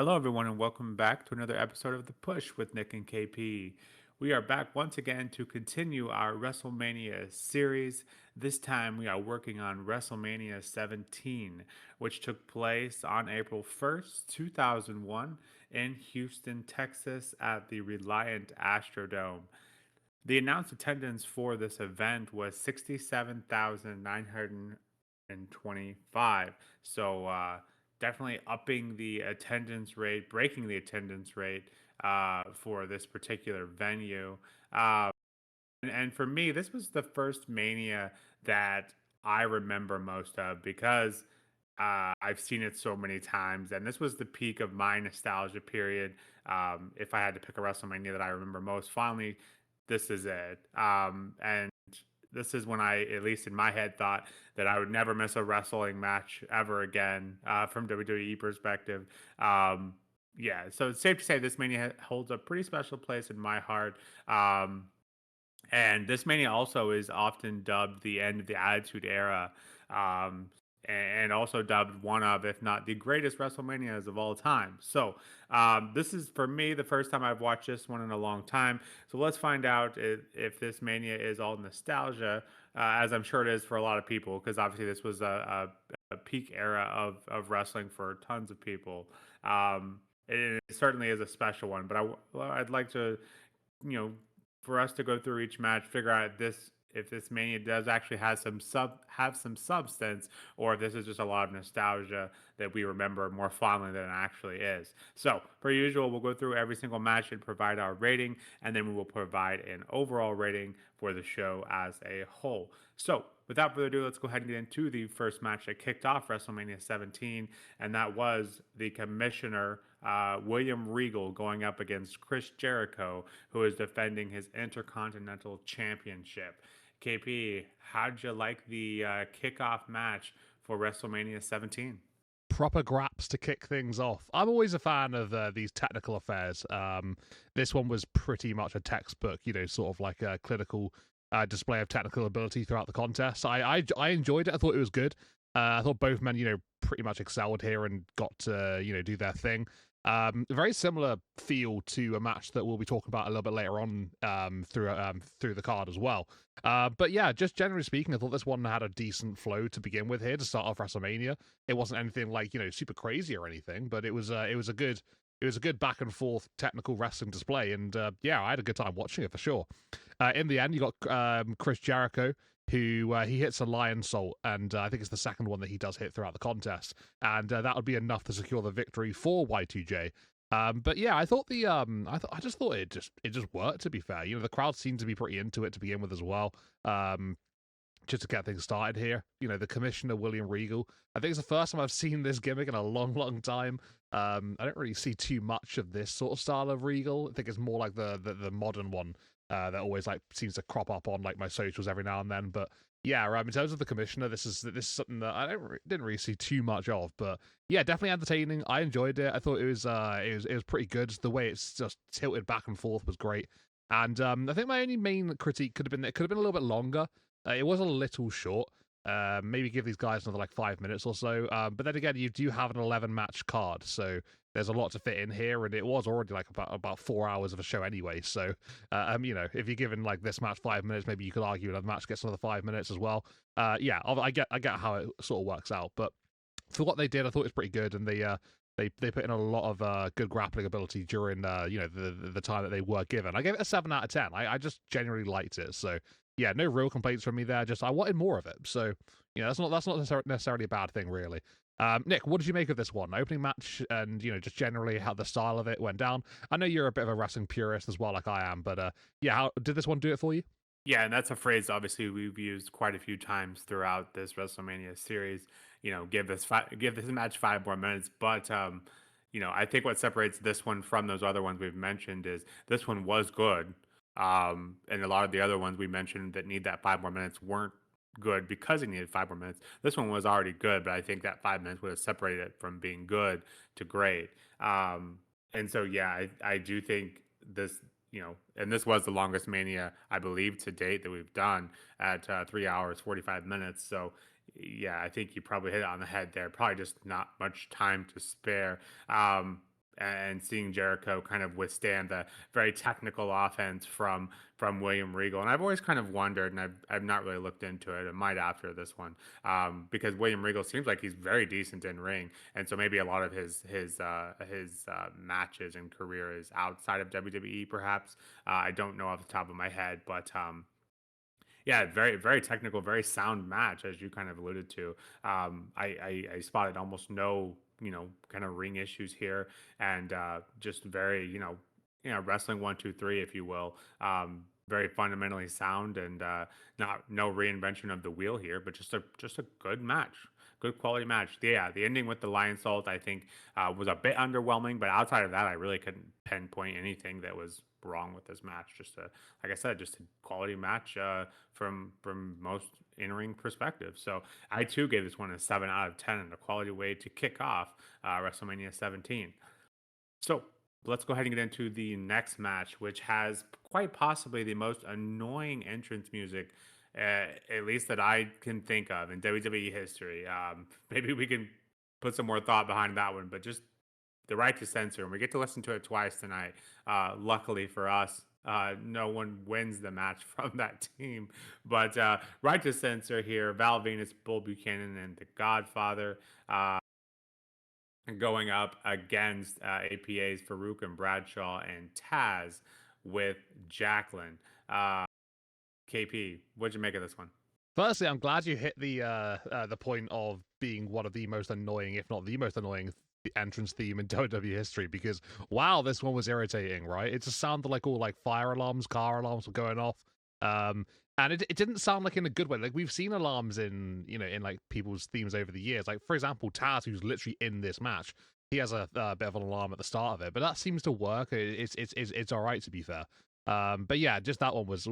Hello, everyone, and welcome back to another episode of The Push with Nick and KP. We are back once again to continue our WrestleMania series. This time, we are working on WrestleMania 17, which took place on April 1st, 2001, in Houston, Texas, at the Reliant Astrodome. The announced attendance for this event was 67,925. So definitely upping the attendance rate, breaking the attendance rate for this particular venue. Uh, and for me, this was the first Mania that I remember most of because I've seen it so many times, and this was the peak of my nostalgia period. If I had to pick a WrestleMania that I remember most fondly, this is it. And this is when I, at least in my head, thought that I would never miss a wrestling match ever again from WWE perspective. Yeah, so it's safe to say this Mania holds a pretty special place in my heart. And this mania also is often dubbed the end of the Attitude Era, um, and also dubbed one of, if not the greatest WrestleManias of all time. So, this is for me the first time I've watched this one in a long time. So let's find out if this mania is all nostalgia, as I'm sure it is for a lot of people, because obviously this was a peak era of wrestling for tons of people. It certainly is a special one, but I'd like to, you know, for us to go through each match, figure out this if this mania does actually have some substance, or if this is just a lot of nostalgia that we remember more fondly than it actually is. So, per usual, we'll go through every single match and provide our rating, and then we will provide an overall rating for the show as a whole. So, without further ado, let's go ahead and get into the first match that kicked off WrestleMania 17, and that was the commissioner William Regal going up against Chris Jericho, who is defending his Intercontinental Championship. KP, how'd you like the kickoff match for WrestleMania 17? Proper graps to kick things off. I'm always a fan of these technical affairs. This one was pretty much a textbook, sort of like a clinical display of technical ability throughout the contest. I enjoyed it. I thought it was good. I thought both men, pretty much excelled here and got to, do their thing. Very similar feel to a match that we'll be talking about a little bit later on through the card as well. But yeah, just generally speaking, I thought this one had a decent flow to begin with here to start off WrestleMania. It wasn't anything like super crazy or anything, but it was a good back and forth technical wrestling display, and yeah, I had a good time watching it for sure. In the end, you got Chris Jericho, who he hits a lion salt, and I think it's the second one that he does hit throughout the contest, and that would be enough to secure the victory for Y2J. But yeah, I thought I just thought it just worked. To be fair, the crowd seemed to be pretty into it to begin with as well. Just to get things started here, the commissioner William Regal. I think it's the first time I've seen this gimmick in a long, long time. I don't really see too much of this sort of style of Regal. I think it's more like the modern one that always like seems to crop up on like my socials every now and then. But yeah, right. In terms of the commissioner, this is something that didn't really see too much of. But yeah, definitely entertaining. I enjoyed it. I thought it was pretty good. The way it's just tilted back and forth was great. And I think my only main critique could have been it could have been a little bit longer. It was a little short. Maybe give these guys another like 5 minutes or so. But then again, you do have an 11 match card, so there's a lot to fit in here, and it was already like about 4 hours of a show anyway. So, if you're given like this match 5 minutes, maybe you could argue another match gets another 5 minutes as well. Yeah, I get how it sort of works out, but for what they did, I thought it was pretty good, and they put in a lot of good grappling ability during the time that they were given. I gave it a 7 out of 10. I just genuinely liked it. So yeah, no real complaints from me there. Just I wanted more of it. So that's not necessarily a bad thing, really. Nick, what did you make of this one? Opening match and just generally how the style of it went down. I know you're a bit of a wrestling purist as well, like I am, but yeah, how did this one do it for you? Yeah, and that's a phrase obviously we've used quite a few times throughout this WrestleMania series. Give this match 5 more minutes. But I think what separates this one from those other ones we've mentioned is this one was good. And a lot of the other ones we mentioned that need that 5 more minutes weren't good because it needed 5 more minutes. This one was already good, but I think that 5 minutes would have separated it from being good to great. And so yeah, I do think this and this was the longest Mania, I believe, to date that we've done at 3 hours, 45 minutes. So, yeah, I think you probably hit it on the head there. Probably just not much time to spare. and seeing Jericho kind of withstand the very technical offense from William Regal. And I've always kind of wondered, and I've not really looked into it. I might after this one, because William Regal seems like he's very decent in ring, and so maybe a lot of his matches and career is outside of WWE, perhaps. I don't know off the top of my head, but yeah, very technical, very sound match, as you kind of alluded to. I spotted almost no, kind of ring issues here, and just very, wrestling 1, 2, 3, if you will. Very fundamentally sound, and not no reinvention of the wheel here, but just a good match, good quality match. Yeah, the ending with the lion salt, I think, was a bit underwhelming, but outside of that, I really couldn't pinpoint anything that was wrong with this match. Just a, like I said, just a quality match from most in ring perspectives. So I too gave this one a 7 out of 10, and a quality way to kick off WrestleMania 17. So let's go ahead and get into the next match, which has quite possibly the most annoying entrance music, at least that I can think of in WWE history. Maybe we can put some more thought behind that one, but just the right to censor, and we get to listen to it twice tonight. Luckily for us, no one wins the match from that team, but right to censor here. Val Venus, Bull Buchanan, and the Godfather going up against APA's Faarooq and Bradshaw and Tazz with Jacqueline. Uh, KP, what'd you make of this one? Firstly, I'm glad you hit the point of being one of the most annoying, if not the most annoying, entrance theme in WWE history. Because wow, this one was irritating, right? It just sounded like all like fire alarms, car alarms were going off, and it didn't sound like in a good way. Like we've seen alarms in in like people's themes over the years. Like for example, Taz, who's literally in this match, he has a bit of an alarm at the start of it, but that seems to work. It's all right, to be fair. But yeah, just that one was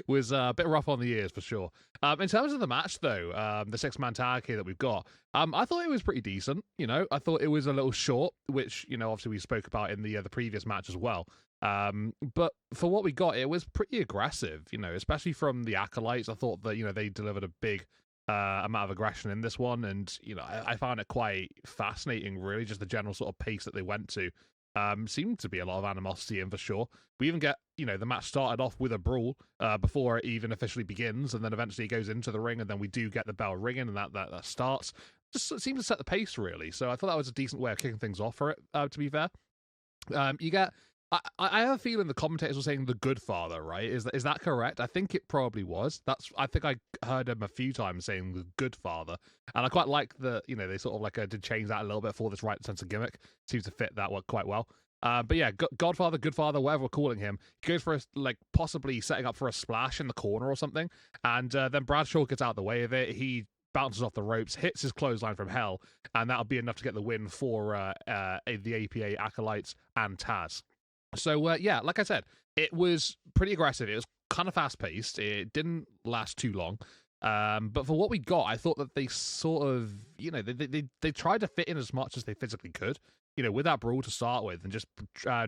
was a bit rough on the ears for sure. In terms of the match, though, the 6-man tag here that we've got, I thought it was pretty decent. I thought it was a little short, which obviously we spoke about in the previous match as well. But for what we got, it was pretty aggressive. Especially from the acolytes. I thought that they delivered a big amount of aggression in this one, and I found it quite fascinating, really, just the general sort of pace that they went to. Seemed to be a lot of animosity in for sure. We even get, the match started off with a brawl before it even officially begins, and then eventually it goes into the ring, and then we do get the bell ringing, and that starts. Just seems to set the pace, really. So I thought that was a decent way of kicking things off for it, to be fair. You get. I have a feeling the commentators were saying the good father, right? Is that correct? I think it probably was. I think I heard him a few times saying the good father, and I quite like that. They sort of like did change that a little bit for this right sense of gimmick. Seems to fit that one quite well. But yeah, Godfather, good father, whatever we're calling him, he goes for possibly setting up for a splash in the corner or something, and then Bradshaw gets out of the way of it. He bounces off the ropes, hits his clothesline from hell, and that'll be enough to get the win for the APA acolytes and Tazz. So yeah, like I said, it was pretty aggressive. It was kind of fast paced. It didn't last too long. But for what we got, I thought that they sort of, they tried to fit in as much as they physically could, with that brawl to start with, and just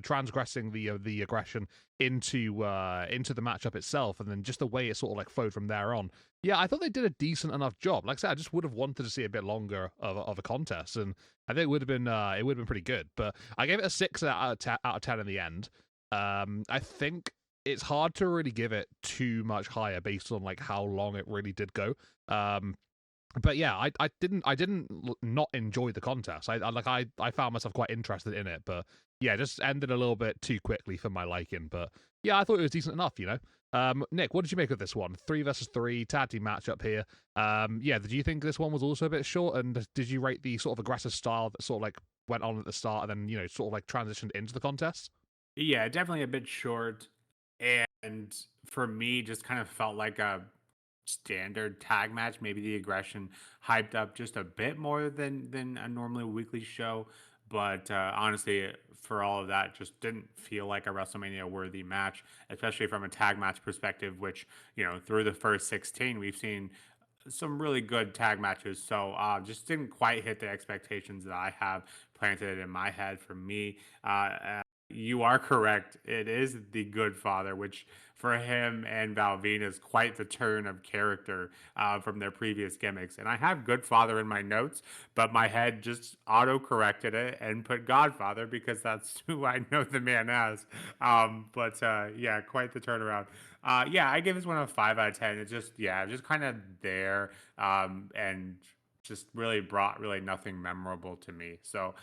transgressing the aggression into the matchup itself, and then just the way it sort of like flowed from there on. Yeah, I thought they did a decent enough job. Like I said, I just would have wanted to see a bit longer of a contest, and I think it would have been pretty good. But I gave it a 6 out of 10 in the end. I think it's hard to really give it too much higher based on like how long it really did go. But yeah, I didn't not enjoy the contest. I found myself quite interested in it, but yeah, just ended a little bit too quickly for my liking. But yeah, I thought it was decent enough. Nick, what did you make of this one? 3 versus 3 tag team matchup here. Yeah, did you think this one was also a bit short? And did you rate the sort of aggressive style that sort of like went on at the start and then sort of like transitioned into the contest? Yeah, definitely a bit short. And for me, just kind of felt like a standard tag match. Maybe the aggression hyped up just a bit more than a normally weekly show. But honestly, for all of that, just didn't feel like a WrestleMania worthy match, especially from a tag match perspective, which, through the first 16, we've seen some really good tag matches. So just didn't quite hit the expectations that I have planted in my head for me. you are correct. It is the Good Father, which for him and Valvina is quite the turn of character from their previous gimmicks. And I have Good Father in my notes, but my head just auto corrected it and put Godfather because that's who I know the man as. But yeah, quite the turnaround. Yeah, I give this one a 5 out of 10. It's just, yeah, just kind of there and just really brought really nothing memorable to me. So,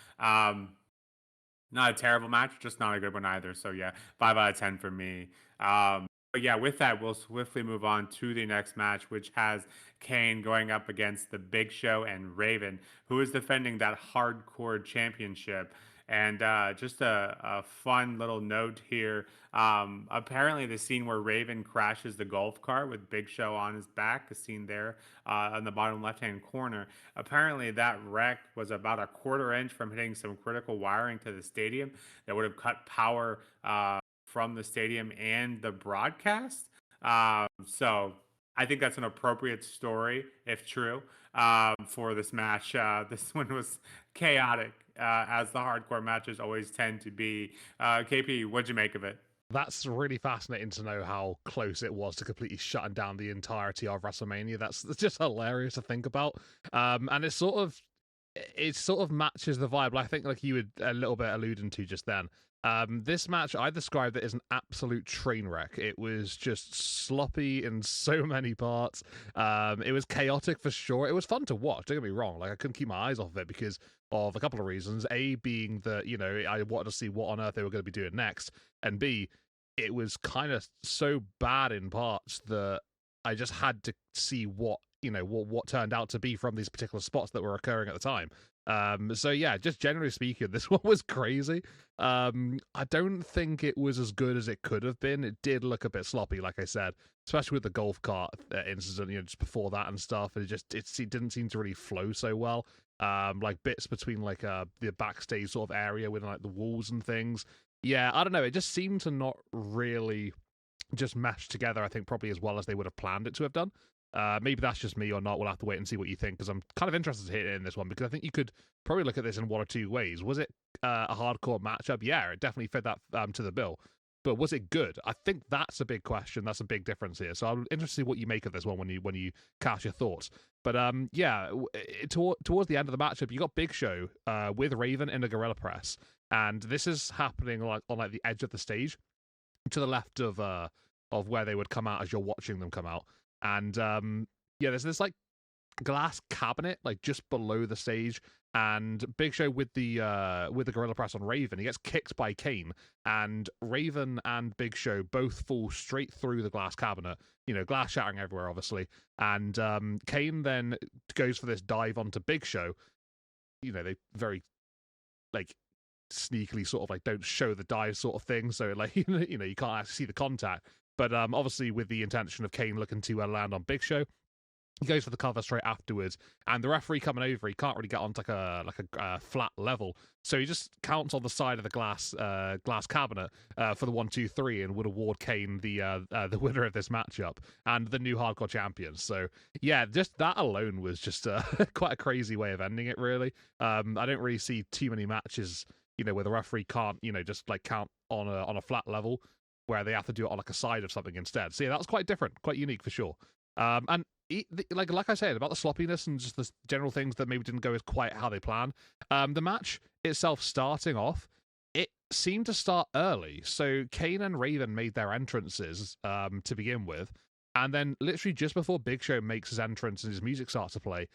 not a terrible match, just not a good one either. So yeah, 5 out of 10 for me. But yeah, with that, we'll swiftly move on to the next match, which has Kane going up against the Big Show and Raven, who is defending that hardcore championship. And just a fun little note here. Apparently, the scene where Raven crashes the golf cart with Big Show on his back, a scene there on the bottom left hand corner. Apparently, that wreck was about a quarter inch from hitting some critical wiring to the stadium that would have cut power from the stadium and the broadcast. So I think that's an appropriate story, if true, for this match. This one was chaotic, as the hardcore matches always tend to be. KP, what'd you make of it? That's really fascinating to know how close it was to completely shutting down the entirety of WrestleMania. That's just hilarious to think about. And it sort of matches the vibe. I think like you were a little bit alluding to just then. This match, I described it as an absolute train wreck. It was just sloppy in so many parts. It was chaotic for sure. It was fun to watch. Don't get me wrong. Like I couldn't keep my eyes off of it because of a couple of reasons. A being that I wanted to see what on earth they were going to be doing next, and B, it was kind of so bad in parts that I just had to see what turned out to be from these particular spots that were occurring at the time. So yeah, just generally speaking, this one was crazy. I don't think it was as good as it could have been. It did look a bit sloppy, like I said, especially with the golf cart incident, just before that and stuff. It didn't seem to really flow so well. Like bits between like the backstage sort of area with like the walls and things. Yeah, I don't know. It just seemed to not really just mesh together, I think, probably as well as they would have planned it to have done. Maybe that's just me or not. We'll have to wait and see what you think, because I'm kind of interested to hear in this one, because I think you could probably look at this in one or two ways. Was it a hardcore matchup? Yeah, it definitely fit that to the bill. But was it good? I think that's a big question. That's a big difference here. So I'm interested to see what you make of this one when you cast your thoughts. But yeah, towards the end of the matchup, you got Big Show with Raven in a gorilla press, and this is happening like on like the edge of the stage, to the left of where they would come out as you're watching them come out. And yeah, there's this like glass cabinet like just below the stage, and Big Show with the gorilla press on Raven, he gets kicked by Kane, and Raven and Big Show both fall straight through the glass cabinet, glass shattering everywhere obviously. And Kane then goes for this dive onto Big Show. They very like sneakily sort of like don't show the dive sort of thing, so like you can't actually see the contact, but obviously with the intention of Kane looking to land on Big Show, he goes for the cover straight afterwards, and the referee coming over, he can't really get onto like a flat level, so he just counts on the side of the glass cabinet for the 1, 2, 3, and would award Kane the winner of this matchup and the new hardcore champion. So yeah, just that alone was just quite a crazy way of ending it, really. I don't really see too many matches where the referee can't just like count on a flat level, where they have to do it on like a side of something instead. So yeah, that was quite different, quite unique for sure. And like I said about the sloppiness and just the general things that maybe didn't go as quite how they planned. The match itself starting off, it seemed to start early. So Kane and Raven made their entrances to begin with, and then literally just before Big Show makes his entrance and his music starts to play,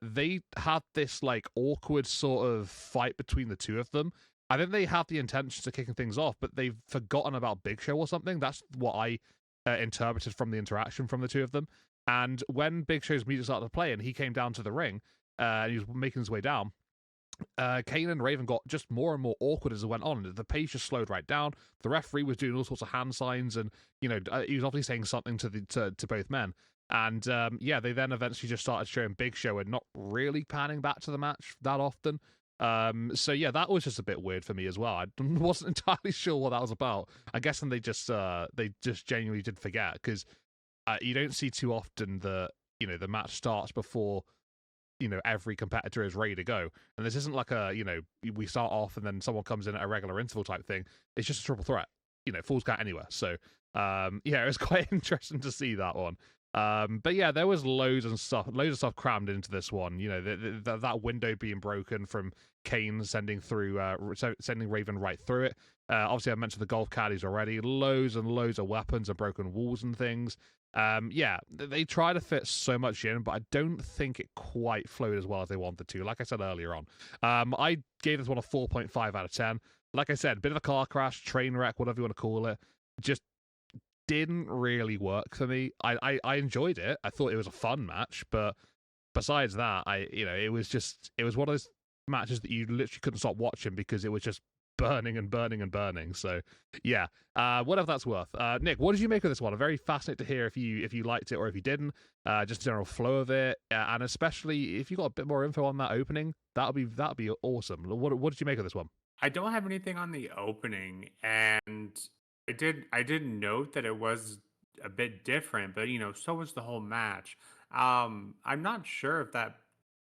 they had this like awkward sort of fight between the two of them. I think they have the intentions of kicking things off, but they've forgotten about Big Show or something. That's what I interpreted from the interaction from the two of them. And when Big Show's music started to play and he came down to the ring, and he was making his way down, Kane and Raven got just more and more awkward as it went on. The pace just slowed right down. The referee was doing all sorts of hand signs, and he was obviously saying something to both men. And yeah, they then eventually just started showing Big Show and not really panning back to the match that often. So yeah, that was just a bit weird for me as well. I wasn't entirely sure what that was about. I'm guessing they just genuinely did forget, because you don't see too often that the match starts before every competitor is ready to go. And this isn't like a, we start off and then someone comes in at a regular interval type thing. It's just a triple threat. Falls count anywhere. So, it was quite interesting to see that one. But yeah, there was loads of stuff crammed into this one. That window being broken from Kane sending Raven right through it. Obviously, I mentioned the golf caddies already. Loads and loads of weapons and broken walls and things. They try to fit so much in, but I don't think it quite flowed as well as they wanted to. Like I said earlier on, I gave this one a 4.5 out of 10. Like I said, bit of a car crash, train wreck, whatever you want to call it. Just didn't really work for me. I enjoyed it. I thought it was a fun match, but besides that, it was one of those matches that you literally couldn't stop watching because it was just burning and burning and burning. So yeah, whatever that's worth. Nick, what did you make of this one? I'm very fascinated to hear if you liked it or if you didn't. Just the general flow of it, and especially if you got a bit more info on that opening, that'd be awesome. What did you make of this one? I don't have anything on the opening, and I did note that it was a bit different, but so was the whole match. I'm not sure if that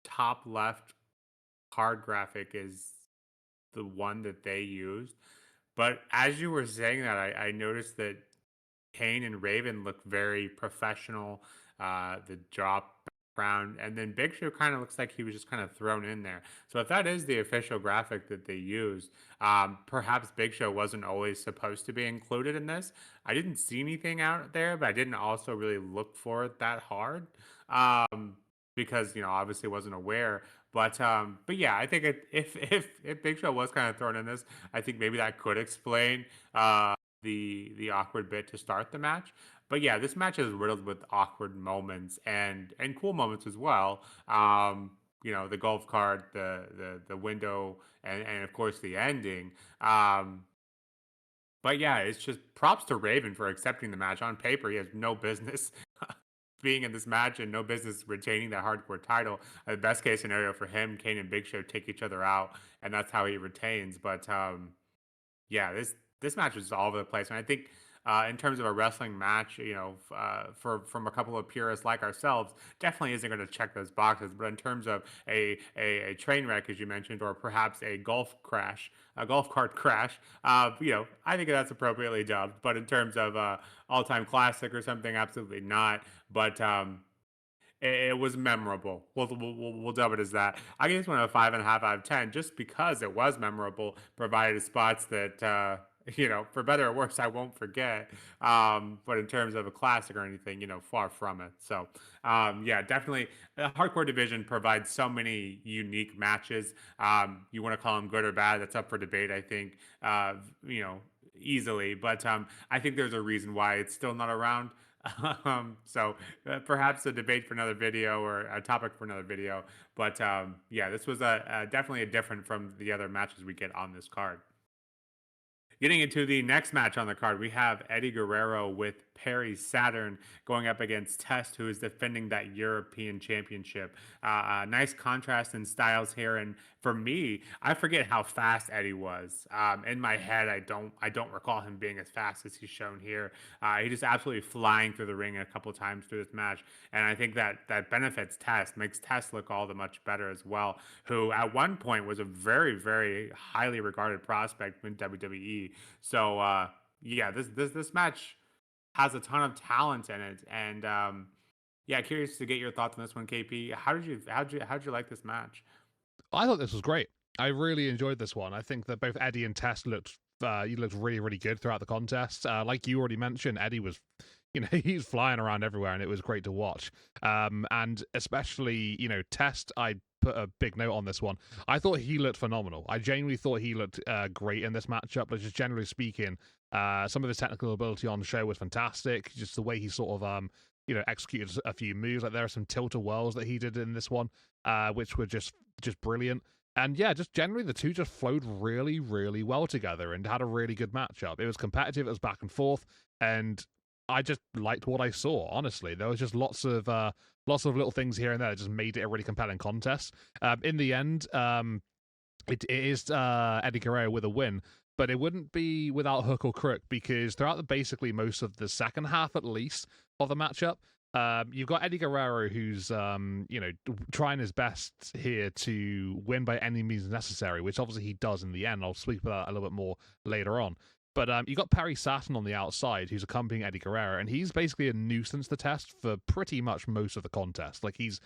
top left card graphic is the one that they used, but as you were saying that, I noticed that Kane and Raven look very professional. The drop background, and then Big Show kind of looks like he was just kind of thrown in there. So if that is the official graphic that they used, perhaps Big Show wasn't always supposed to be included in this. I didn't see anything out there, but I didn't also really look for it that hard, because obviously wasn't aware. But yeah, I think if Big Show was kind of thrown in this, I think maybe that could explain the awkward bit to start the match. But yeah, this match is riddled with awkward moments and cool moments as well. The golf cart, the window, and of course the ending. But yeah, it's just props to Raven for accepting the match. On paper, he has no business being in this match and no business retaining that hardcore title. The best case scenario for him, Kane and Big Show take each other out, and that's how he retains. But yeah, this match was all over the place, and I think in terms of a wrestling match, for from a couple of purists like ourselves, definitely isn't going to check those boxes. But in terms of a train wreck, as you mentioned, or perhaps a golf cart crash, I think that's appropriately dubbed. But in terms of all time classic or something, absolutely not. But it was memorable. We'll dub it as that. I give this one a 5.5 out of 10, just because it was memorable, provided spots that for better or worse, I won't forget. But in terms of a classic or anything, far from it. So yeah, definitely, the hardcore division provides so many unique matches. You want to call them good or bad? That's up for debate, I think. Easily, but I think there's a reason why it's still not around. So perhaps a debate for another video or a topic for another video. But yeah, this was definitely a different from the other matches we get on this card. Getting into the next match on the card, we have Eddie Guerrero with Perry Saturn going up against Test, who is defending that European Championship. Nice contrast in styles here, and for me, I forget how fast Eddie was. In my head, I don't recall him being as fast as he's shown here. He just absolutely flying through the ring a couple times through this match, and I think that benefits Test, makes Test look all the much better as well. Who at one point was a very very highly regarded prospect in WWE. So yeah, this match has a ton of talent in it, and yeah, curious to get your thoughts on this one, KP. How'd you like this match? I thought this was great. I really enjoyed this one. I think that both Eddie and Test looked really really good throughout the contest. Like you already mentioned, Eddie was he's flying around everywhere, and it was great to watch. And especially Test, I put a big note on this one. I thought he looked phenomenal. I genuinely thought he looked great in this matchup. But just generally speaking, some of his technical ability on the show was fantastic. Just the way he sort of executed a few moves. Like there are some tilt-a-whirls that he did in this one, which were just brilliant. And yeah, just generally the two just flowed really, really well together and had a really good matchup. It was competitive, it was back and forth, and I just liked what I saw, honestly. There was just lots of little things here and there that just made it a really compelling contest. In the end, it is Eddie Guerrero with a win, but it wouldn't be without hook or crook, because throughout basically most of the second half, at least, of the matchup, You've got Eddie Guerrero, who's trying his best here to win by any means necessary, which obviously he does in the end. I'll speak about that a little bit more later on. But you got Perry Saturn on the outside, who's accompanying Eddie Guerrero, and he's basically a nuisance to Test for pretty much most of the contest. Like he's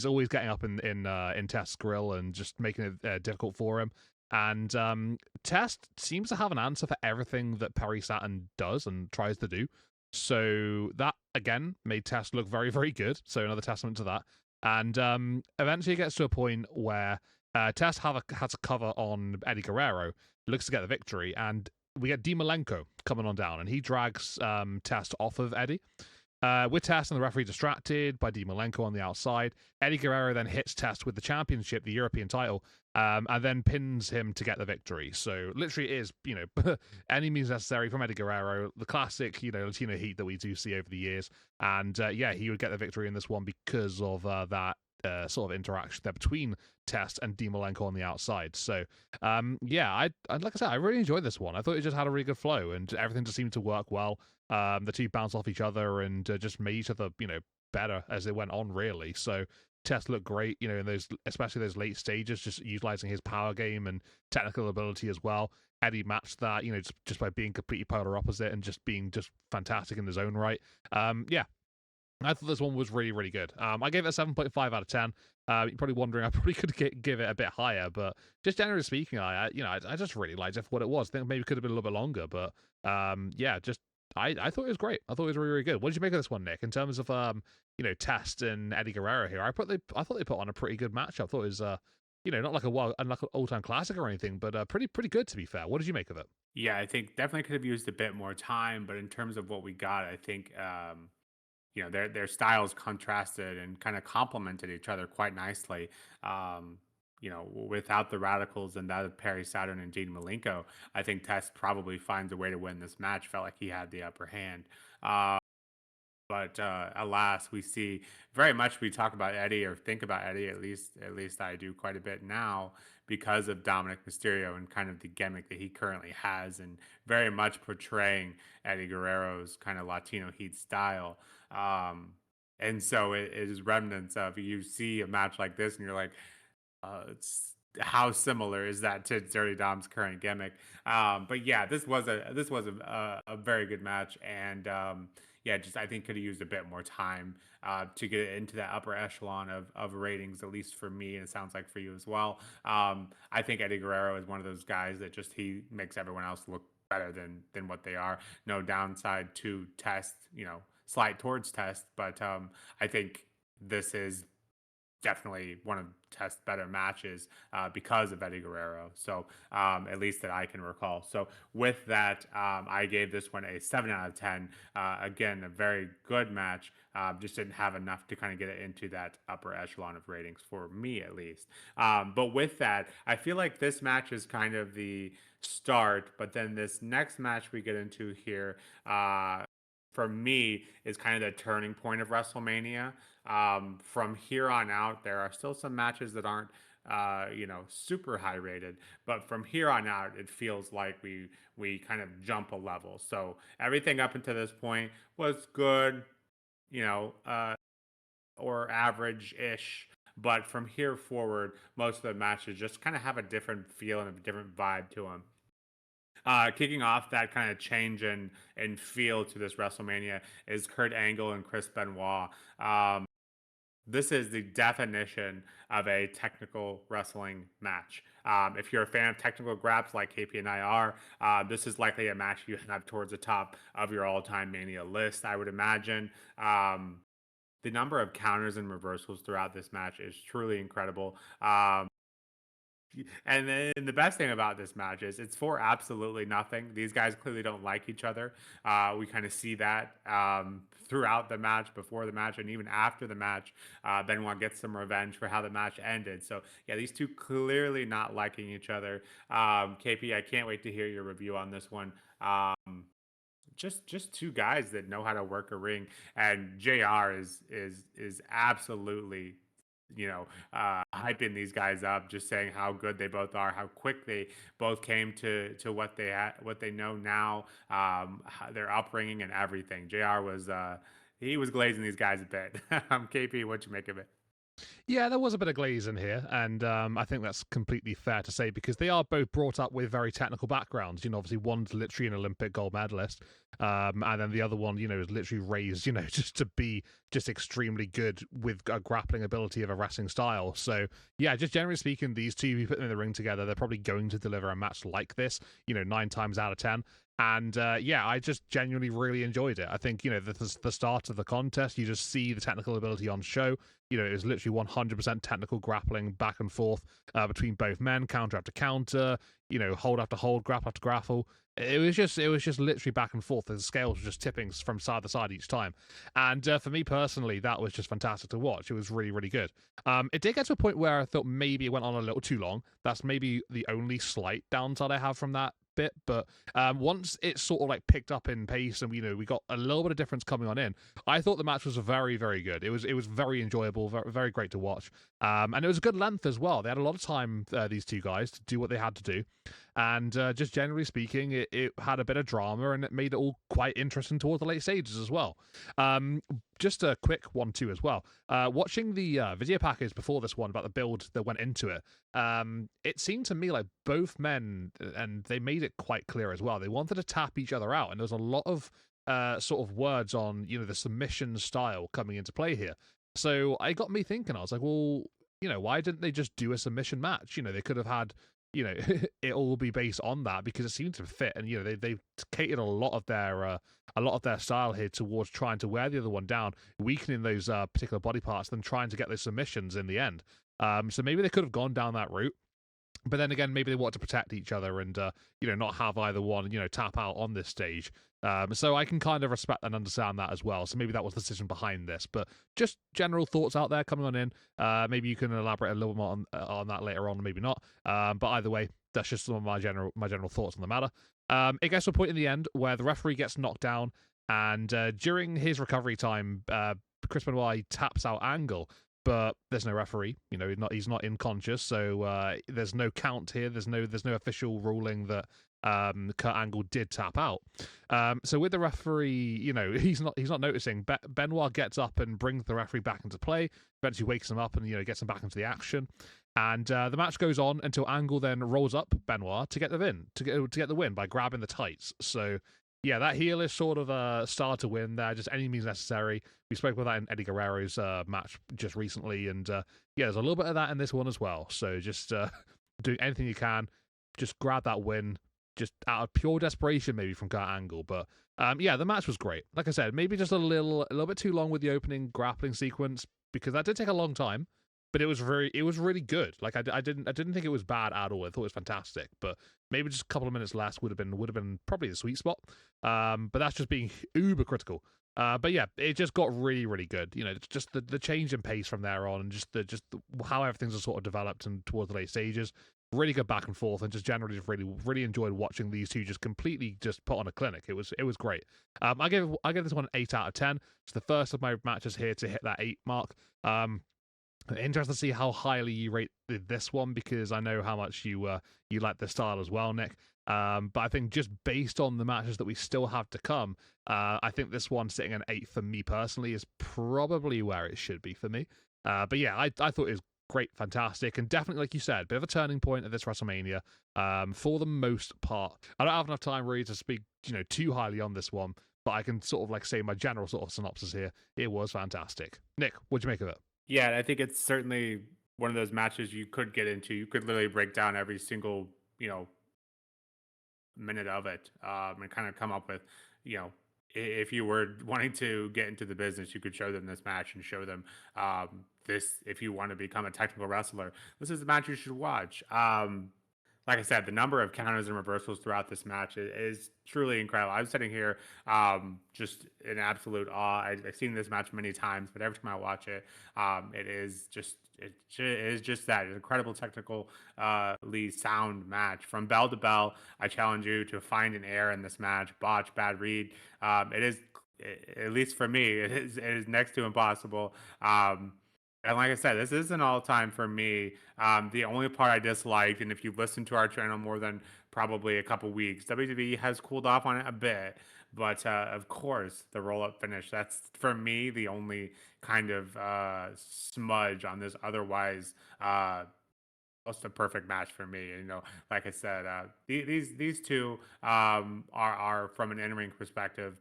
always getting up in Test's grill and just making it difficult for him. And Test seems to have an answer for everything that Perry Saturn does and tries to do. So that again made Test look very, very good. So another testament to that. And eventually it gets to a point where Test has a cover on Eddie Guerrero, looks to get the victory, and we get Di Malenko coming on down, and he drags Test off of Eddie. With Test and the referee distracted by Di Malenko on the outside, Eddie Guerrero then hits Test with the championship, the European title, and then pins him to get the victory. So literally it is, any means necessary from Eddie Guerrero, the classic, Latino heat that we do see over the years. And he would get the victory in this one because of that sort of interaction there between Test and Di Malenko on the outside. So I like I said, I really enjoyed this one. I thought it just had a really good flow and everything just seemed to work well. The two bounced off each other and just made each other, better as it went on, really. So Test looked great, in especially those late stages, just utilizing his power game and technical ability as well. Eddie matched that, just by being completely polar opposite and just being just fantastic in his own right. I thought this one was really, really good. I gave it a 7.5 out of 10. You're probably wondering, I probably could give it a bit higher, but just generally speaking, I just really liked it for what it was. I think maybe it could have been a little bit longer, but I thought it was great. I thought it was really, really good. What did you make of this one, Nick? In terms of Test and Eddie Guerrero here, I thought they put on a pretty good match. I thought it was not like an all-time classic or anything, but pretty good to be fair. What did you make of it? Yeah, I think definitely could have used a bit more time, but in terms of what we got, I think their styles contrasted and kind of complemented each other quite nicely. Without the radicals and that of Perry Saturn and Gene Malenko, I think Test probably finds a way to win this match. Felt like he had the upper hand. But alas, we see very much we talk about Eddie or think about Eddie, at least I do quite a bit now because of Dominic Mysterio and kind of the gimmick that he currently has and very much portraying Eddie Guerrero's kind of Latino heat style. And so it is remnants of you see a match like this and you're like, it's how similar is that to Dirty Dom's current gimmick? But yeah, this was a very good match, and just I think could have used a bit more time to get it into that upper echelon of ratings, at least for me, and it sounds like for you as well. I think Eddie Guerrero is one of those guys that just he makes everyone else look better than what they are. No downside to Test, slight towards Test, but I think this is definitely one of Test's better matches because of Eddie Guerrero. So at least that I can recall. So with that, I gave this one a 7 out of 10. Again, a very good match. Just didn't have enough to kind of get it into that upper echelon of ratings for me, at least. But with that, I feel like this match is kind of the start, but then this next match we get into here, for me, is kind of the turning point of WrestleMania. From here on out, there are still some matches that aren't, super high rated, but from here on out, it feels like we kind of jump a level. So everything up until this point was good, you know, uh, or average-ish. But from here forward, most of the matches just kind of have a different feel and a different vibe to them. Kicking off that kind of change in feel to this WrestleMania is Kurt Angle and Chris Benoit. This is the definition of a technical wrestling match. If you're a fan of technical graps like KP and I are, this is likely a match you have towards the top of your all-time Mania list, I would imagine. The number of counters and reversals throughout this match is truly incredible. And then the best thing about this match is it's for absolutely nothing. These guys clearly don't like each other. We kind of see that throughout the match, before the match, and even after the match. Benoit gets some revenge for how the match ended. So yeah, these two clearly not liking each other. KP, I can't wait to hear your review on this one. Just two guys that know how to work a ring, and JR is absolutely hyping these guys up, just saying how good they both are, how quick they both came to what they know now, their upbringing and everything. Jr. was he was glazing these guys a bit. KP, what you make of it? Yeah, there was a bit of glaze in here, and I think that's completely fair to say because they are both brought up with very technical backgrounds. Obviously one's literally an Olympic gold medalist, and then the other one, is literally raised, just to be just extremely good with a grappling ability of a wrestling style. So yeah, just generally speaking, these two, you put them in the ring together, they're probably going to deliver a match like this, 9 times out of 10. And yeah, I just genuinely really enjoyed it. I think, the start of the contest, you just see the technical ability on show. It was literally 100% technical grappling back and forth between both men, counter after counter, hold after hold, grapple after grapple. It was just literally back and forth. The scales were just tipping from side to side each time. And for me personally, that was just fantastic to watch. It was really, really good. It did get to a point where I thought maybe it went on a little too long. That's maybe the only slight downside I have from that bit, but once it sort of like picked up in pace and we got a little bit of difference coming on in, I thought the match was very, very good. It was very enjoyable, very, very great to watch, and it was a good length as well. They had a lot of time, these two guys, to do what they had to do, and just generally speaking, it had a bit of drama and it made it all quite interesting towards the late stages as well. Just a quick one too as well. Watching the video package before this one about the build that went into it, it seemed to me like both men, and they made it quite clear as well, they wanted to tap each other out, and there's a lot of sort of words on the submission style coming into play here. So I got me thinking, I was like, well, why didn't they just do a submission match? They could have had it all be based on that, because it seemed to fit, and they've catered a lot of their style here towards trying to wear the other one down, weakening those particular body parts, then trying to get those submissions in the end. So maybe they could have gone down that route. But then again, maybe they want to protect each other and, not have either one, tap out on this stage. So I can kind of respect and understand that as well. So maybe that was the decision behind this. But just general thoughts out there coming on in. Maybe you can elaborate a little more on that later on, maybe not. But either way, that's just some of my general thoughts on the matter. It gets to a point in the end where the referee gets knocked down, and during his recovery time, Chris Benoit taps out Angle, but there's no referee. He's not unconscious, so there's no count here. There's no official ruling that Kurt Angle did tap out. So with the referee, he's not noticing. Benoit gets up and brings the referee back into play. Eventually wakes him up and gets him back into the action. And the match goes on until Angle then rolls up Benoit to get the win, to get the win by grabbing the tights. So yeah, that heel is sort of a star to win there, just any means necessary. We spoke about that in Eddie Guerrero's match just recently, and yeah, there's a little bit of that in this one as well. So just doing anything you can, just grab that win, just out of pure desperation maybe from Kurt Angle. But yeah, the match was great. Like I said, maybe just a little bit too long with the opening grappling sequence, because that did take a long time. But it was really good. Like I didn't think it was bad at all. I thought it was fantastic. But maybe just a couple of minutes less would have been probably the sweet spot. But that's just being uber critical. But yeah, it just got really, really good. Just the change in pace from there on, and just how everything's sort of developed and towards the late stages. Really good back and forth, and just generally just really, really enjoyed watching these two just completely just put on a clinic. It was great. I give this one an 8 out of 10. It's the first of my matches here to hit that 8 mark. Interested to see how highly you rate this one, because I know how much you like the style as well, Nick. But I think just based on the matches that we still have to come, I think this one sitting at 8 for me personally is probably where it should be for me. But yeah, I thought it was great, fantastic, and definitely, like you said, bit of a turning point at this WrestleMania. For the most part, I don't have enough time really to speak too highly on this one, but I can sort of like say my general sort of synopsis here. It was fantastic. Nick, what'd you make of it? Yeah, I think it's certainly one of those matches you could get into. You could literally break down every single, minute of it, and kind of come up with, if you were wanting to get into the business, you could show them this match and show them this. If you want to become a technical wrestler, this is the match you should watch. Like I said, the number of counters and reversals throughout this match is truly incredible. I was sitting here just in absolute awe. I've seen this match many times, but every time I watch it, it is just that an incredible technically sound match from bell to bell. I challenge you to find an error in this match, botch, bad read. It is, at least for me, it is next to impossible. And like I said, this is an all-time for me. The only part I disliked, and if you've listened to our channel more than probably a couple weeks. WWE has cooled off on it a bit, but of course, the roll up finish, that's for me the only kind of smudge on this otherwise almost a perfect match for me. You know, like I said, these two are from an in ring perspective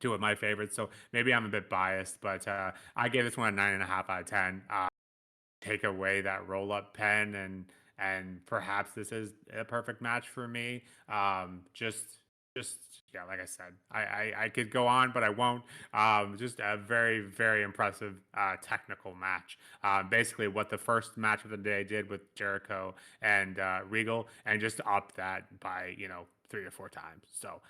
two of my favorites. So maybe I'm a bit biased, but I gave this one a 9.5 out of 10. Take away that roll up pen, and perhaps this is a perfect match for me. Just yeah, like I said, I could go on, but I won't. Just a very impressive technical match. Basically, what the first match of the day did with Jericho and Regal, and just up that by 3 or 4 times. So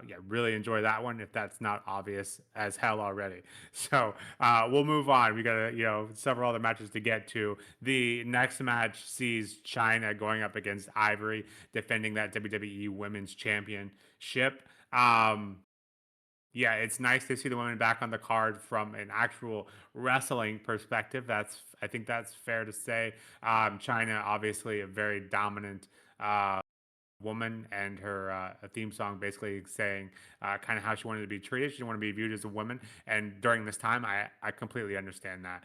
yeah, really enjoy that one. If that's not obvious as hell already. So we'll move on. We got several other matches to get to. The next match sees Chyna going up against Ivory, defending that WWE Women's Championship. Yeah, it's nice to see the women back on the card from an actual wrestling perspective. I think that's fair to say. Chyna, obviously, a very dominant woman, and her theme song basically saying kind of how she wanted to be treated. She didn't want to be viewed as a woman. And during this time, I completely understand that.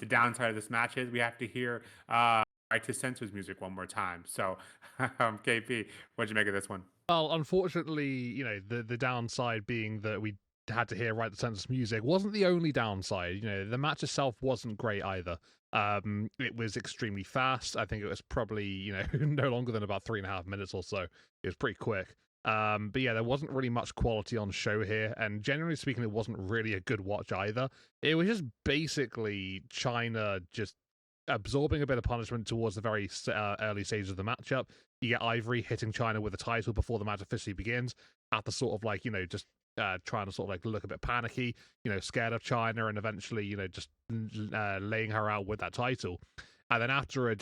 The downside of this match is we have to hear Right to Censor's music one more time. So, KP, what'd you make of this one? Well, unfortunately, the downside being that we had to hear Right the Censor's music wasn't the only downside. The match itself wasn't great either. It was extremely fast. I think it was probably, no longer than about 3.5 minutes or so. It was pretty quick. But yeah, there wasn't really much quality on show here, and generally speaking, it wasn't really a good watch either. It was just basically Chyna just absorbing a bit of punishment towards the very early stages of the matchup. You get Ivory hitting Chyna with a title before the match officially begins, after sort of like, just trying to sort of like look a bit panicky, scared of Chyna, and eventually, just laying her out with that title. And then after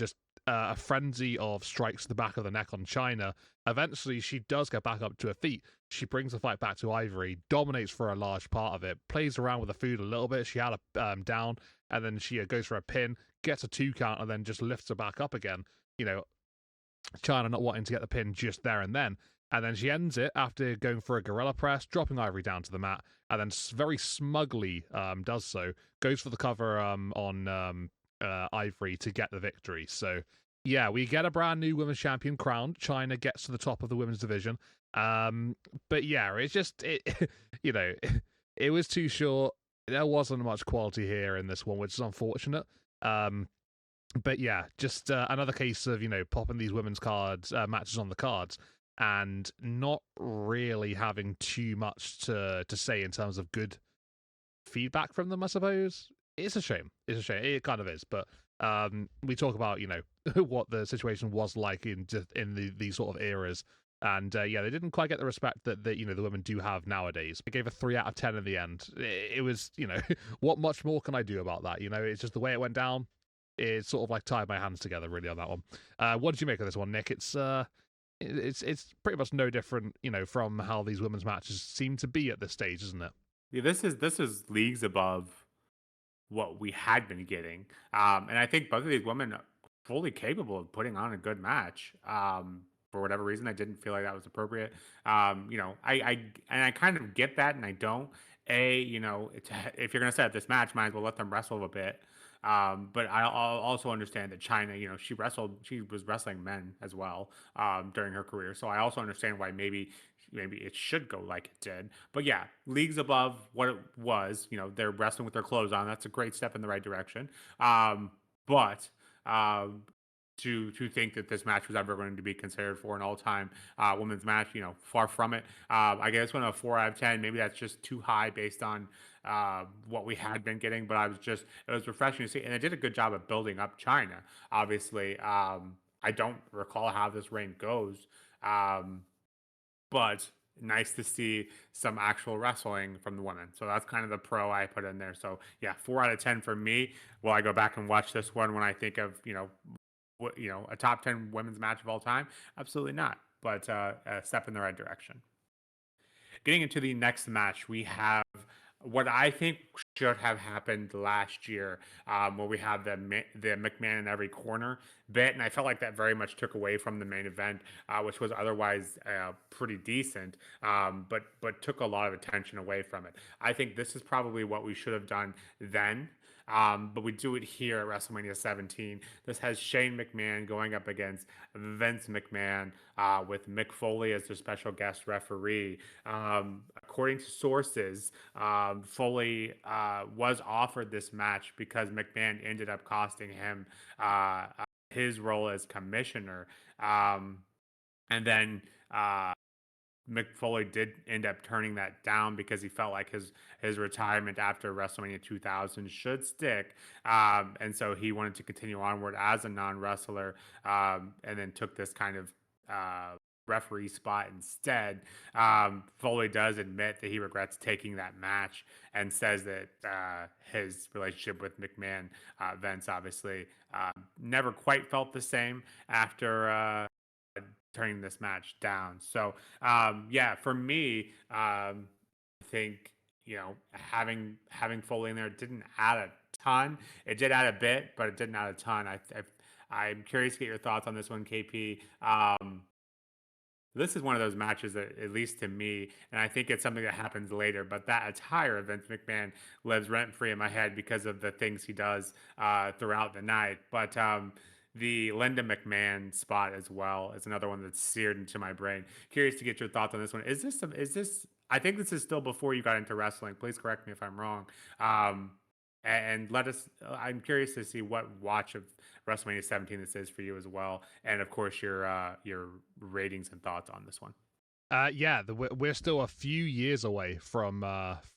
a frenzy of strikes to the back of the neck on Chyna, eventually she does get back up to her feet. She brings the fight back to Ivory, dominates for a large part of it, plays around with the food a little bit. She had her down, and then she goes for a pin, gets a 2 count, and then just lifts her back up again. Chyna not wanting to get the pin just there and then. And then she ends it after going for a gorilla press, dropping Ivory down to the mat, and then very smugly does so, goes for the cover on Ivory to get the victory. So, yeah, we get a brand new women's champion crowned. Chyna gets to the top of the women's division. But yeah, it's just, it was too short. There wasn't much quality here in this one, which is unfortunate. But yeah, just another case of, popping these women's cards, matches on the cards, and not really having too much to say in terms of good feedback from them, I suppose. It's a shame. It's a shame. It kind of is. But we talk about, what the situation was like in these sort of eras. And yeah, they didn't quite get the respect that the women do have nowadays. I gave a 3 out of 10 in the end. It was, what much more can I do about that? It's just the way it went down. It sort of like tied my hands together really on that one. What did you make of this one, Nick? It's pretty much no different, from how these women's matches seem to be at this stage, isn't it? Yeah, this is leagues above what we had been getting. And I think both of these women are fully capable of putting on a good match. For whatever reason, I didn't feel like that was appropriate. I kind of get that, and I don't. If you're gonna set up this match, might as well let them wrestle a bit. But I'll also understand that Chyna, she was wrestling men as well during her career. So I also understand why maybe it should go like it did. But yeah, leagues above what it was. They're wrestling with their clothes on. That's a great step in the right direction. But to think that this match was ever going to be considered for an all-time women's match, far from it. I guess one a 4 out of 10. Maybe that's just too high based on what we had been getting. But it was refreshing to see, and they did a good job of building up Chyna. Obviously, I don't recall how this reign goes. But nice to see some actual wrestling from the women. So that's kind of the pro I put in there. So yeah, 4 out of 10 for me. Will I go back and watch this one when I think of a top 10 women's match of all time? Absolutely not. But a step in the right direction. Getting into the next match, we have what I think should have happened last year, where we have the McMahon in every corner bit, and I felt like that very much took away from the main event, which was otherwise pretty decent, but took a lot of attention away from it. I think this is probably what we should have done then. But we do it here at WrestleMania 17. This has Shane McMahon going up against Vince McMahon with Mick Foley as their special guest referee. According to sources, Foley was offered this match because McMahon ended up costing him his role as commissioner. And then Mick Foley did end up turning that down because he felt like his retirement after WrestleMania 2000 should stick, and so he wanted to continue onward as a non wrestler, and then took this kind of referee spot instead. Foley does admit that he regrets taking that match and says that his relationship with McMahon, Vince, obviously, never quite felt the same after. Turning this match down. So yeah, for me, I think having Foley in there didn't add a ton. It did add a bit, but it didn't add a ton. I'm curious to get your thoughts on this one, KP. This is one of those matches that, at least to me, and I think it's something that happens later, but that attire of Vince McMahon lives rent free in my head because of the things he does throughout the night. But the Linda McMahon spot as well is another one that's seared into my brain. Curious to get your thoughts on this one. Is this? I think this is still before you got into wrestling. Please correct me if I'm wrong. And let us. I'm curious to see what watch of WrestleMania 17 this is for you as well, and of course your ratings and thoughts on this one. Yeah, we're still a few years away from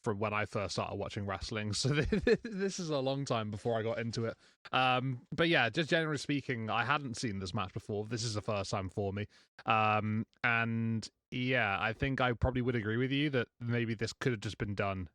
when I first started watching wrestling, so this is a long time before I got into it. But yeah, just generally speaking, I hadn't seen this match before. This is the first time for me. And yeah, I think I probably would agree with you that maybe this could have just been done,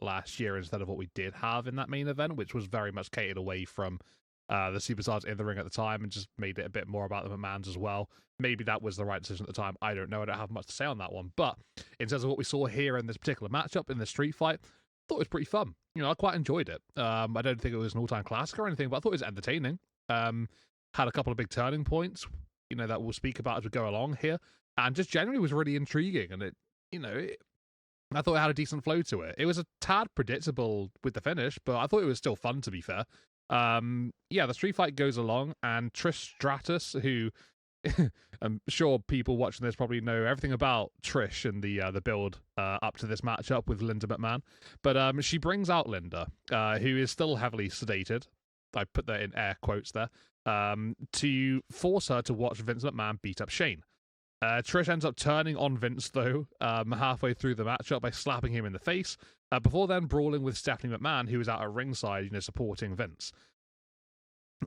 last year instead of what we did have in that main event, which was very much catered away from the superstars in the ring at the time and just made it a bit more about the McMahons as well. Maybe that was the right decision at the time. I don't know. I don't have much to say on that one. But in terms of what we saw here in this particular matchup, in the street fight, I thought it was pretty fun. I quite enjoyed it. I don't think it was an all-time classic or anything, but I thought it was entertaining. Had a couple of big turning points, that we'll speak about as we go along here. And just generally was really intriguing. And I thought it had a decent flow to it. It was a tad predictable with the finish, but I thought it was still fun, to be fair. Yeah, the street fight goes along, and Trish Stratus, who I'm sure people watching this probably know everything about Trish and the build up to this matchup with Linda McMahon, but she brings out Linda, who is still heavily sedated. I put that in air quotes there, to force her to watch Vince McMahon beat up Shane. Trish ends up turning on Vince, though, halfway through the matchup by slapping him in the face, before then brawling with Stephanie McMahon, who is out at ringside, supporting Vince.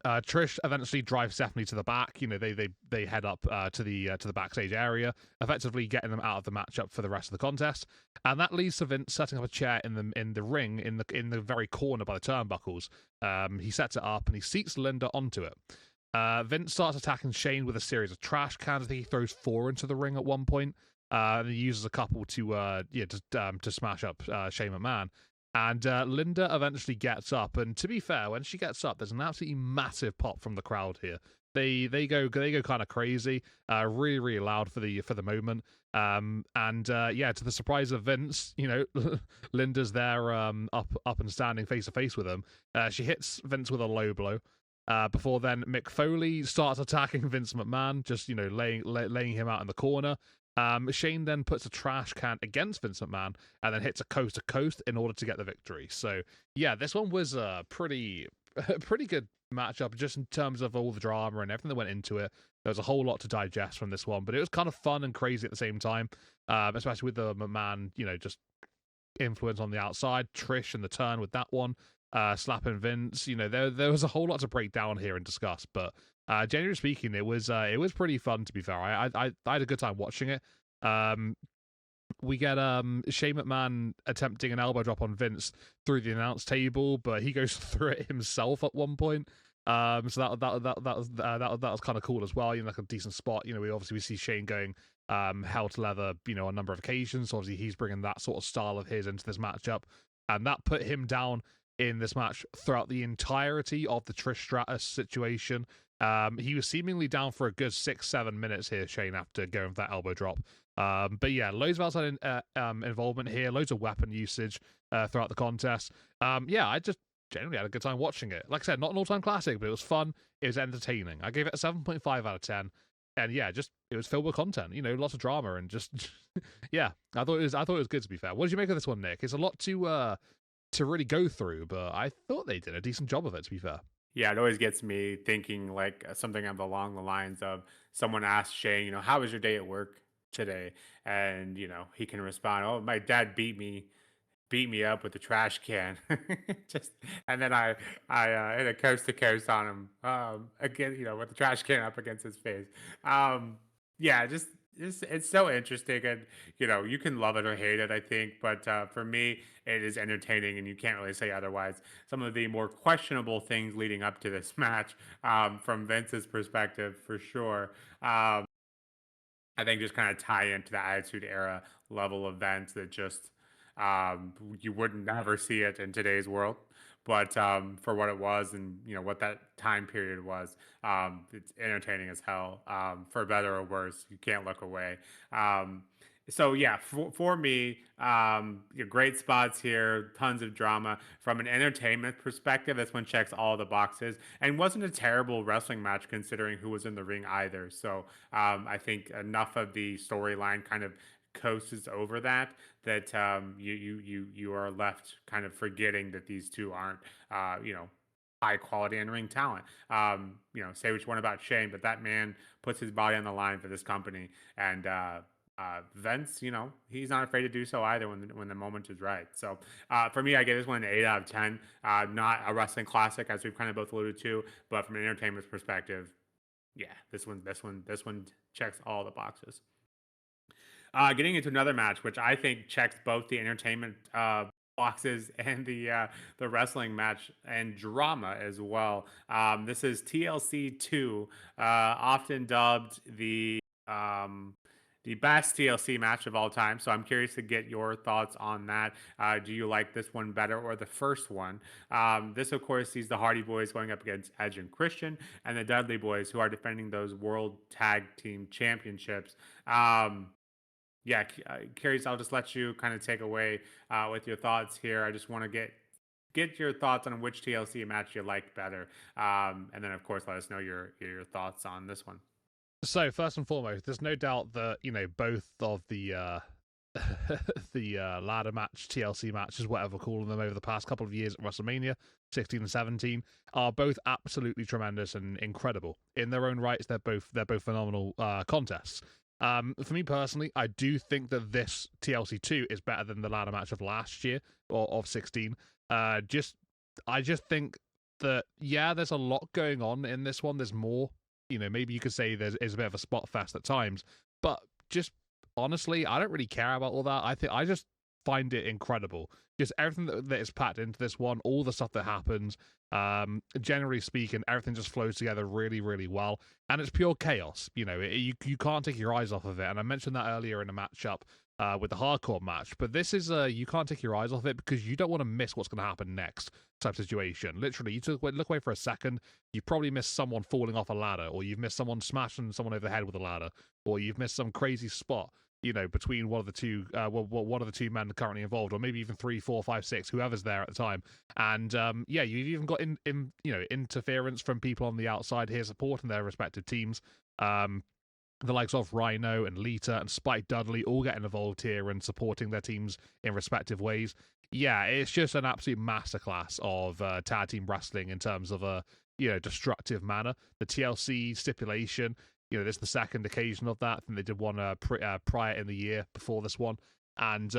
Trish eventually drives Stephanie to the back. They head up to the backstage area, effectively getting them out of the matchup for the rest of the contest, and that leads to Vince setting up a chair in the ring in the very corner by the turnbuckles. He sets it up and he seats Linda onto it. Vince starts attacking Shane with a series of trash cans. I think he throws 4 into the ring at one point. And he uses a couple to smash up Shane McMahon. And Linda eventually gets up. And to be fair, when she gets up, there's an absolutely massive pop from the crowd here. They go kind of crazy, really really loud for the moment. To the surprise of Vince, Linda's there up and standing face to face with him. She hits Vince with a low blow. Before then, Mick Foley starts attacking Vince McMahon, just laying him out in the corner. Shane then puts a trash can against Vince McMahon and then hits a coast to coast in order to get the victory. So yeah, this one was a pretty good matchup just in terms of all the drama and everything that went into it. There was a whole lot to digest from this one, but it was kind of fun and crazy at the same time, especially with the McMahon, just influence on the outside. Trish and the turn with that one. Slapping Vince, there was a whole lot to break down here and discuss, but generally speaking, it was pretty fun, to be fair. I had a good time watching it. We get Shane McMahon attempting an elbow drop on Vince through the announce table, but he goes through it himself at one point. So that was kind of cool as well. Like a decent spot. We see Shane going hell to leather, a number of occasions. So obviously he's bringing that sort of style of his into this matchup. and that put him down in this match throughout the entirety of the Trish Stratus situation. He was seemingly down for a good 6-7 minutes here, Shane, after going for that elbow drop. But yeah, loads of outside involvement here, loads of weapon usage throughout the contest. Yeah, I just generally had a good time watching it. Like I said, not an all-time classic, but it was fun. It was entertaining. I gave it a 7.5 out of 10. And yeah, just it was filled with content, lots of drama and just yeah. I thought it was good, to be fair. What did you make of this one, Nick? It's a lot to really go through, but I thought they did a decent job of it, to be fair. Yeah, it always gets me thinking like something along the lines of someone asks Shane, how was your day at work today? And, he can respond, oh, my dad beat me up with the trash can. Just and then I hit a coast to coast on him again, with the trash can up against his face. Yeah, just it's so interesting, and you can love it or hate it, I think, but for me, it is entertaining, and you can't really say otherwise. Some of the more questionable things leading up to this match, from Vince's perspective, for sure. I think just kind of tie into the Attitude Era level events that just you would never see it in today's world. But for what it was, and what that time period was, it's entertaining as hell. For better or worse, you can't look away. So yeah, for me, great spots here, tons of drama. From an entertainment perspective, this one checks all the boxes, and wasn't a terrible wrestling match considering who was in the ring either. So I think enough of the storyline kind of coasts over that you are left kind of forgetting that these two aren't high quality in ring talent. Say what you want about Shane, but that man puts his body on the line for this company, and Vince, he's not afraid to do so either when the moment is right. So for me, I give this one an 8 out of 10. Not a wrestling classic, as we've kind of both alluded to, but from an entertainment perspective, yeah, this one checks all the boxes. Getting into another match, which I think checks both the entertainment boxes and the wrestling match and drama as well. This is TLC 2, often dubbed the best TLC match of all time. So I'm curious to get your thoughts on that. Do you like this one better or the first one? This, of course, sees the Hardy Boys going up against Edge and Christian, and the Dudley Boys, who are defending those World Tag Team Championships. Yeah, curious. I'll just let you kind of take away with your thoughts here. I just want to get your thoughts on which TLC match you liked better, and then of course let us know your thoughts on this one. So first and foremost, there's no doubt that both of the the ladder match, TLC matches, whatever we're calling them, over the past couple of years at WrestleMania 16 and 17 are both absolutely tremendous and incredible in their own rights. They're both phenomenal contests. For me personally, I do think that this TLC 2 is better than the ladder match of last year or of 16. I just think that there's a lot going on in this one. There's more. Maybe you could say there's a bit of a spot fest at times, but just honestly, I don't really care about all that. I just find it incredible. Just everything that is packed into this one, all the stuff that happens. Generally speaking, everything just flows together really, really well, and it's pure chaos. You can't take your eyes off of it. And I mentioned that earlier in a matchup with the hardcore match, but this is you can't take your eyes off it because you don't want to miss what's going to happen next type situation. Literally, look away for a second, you probably missed someone falling off a ladder, or you've missed someone smashing someone over the head with a ladder, or you've missed some crazy spot between one of the two men currently involved, or maybe even 3, 4, 5, 6, whoever's there at the time. And you've even got interference from people on the outside here supporting their respective teams. The likes of Rhino and Lita and Spike Dudley all getting involved here and supporting their teams in respective ways. Yeah, it's just an absolute masterclass of tag team wrestling in terms of a destructive manner. The TLC stipulation, this is the second occasion of that. I think they did one prior in the year before this one. And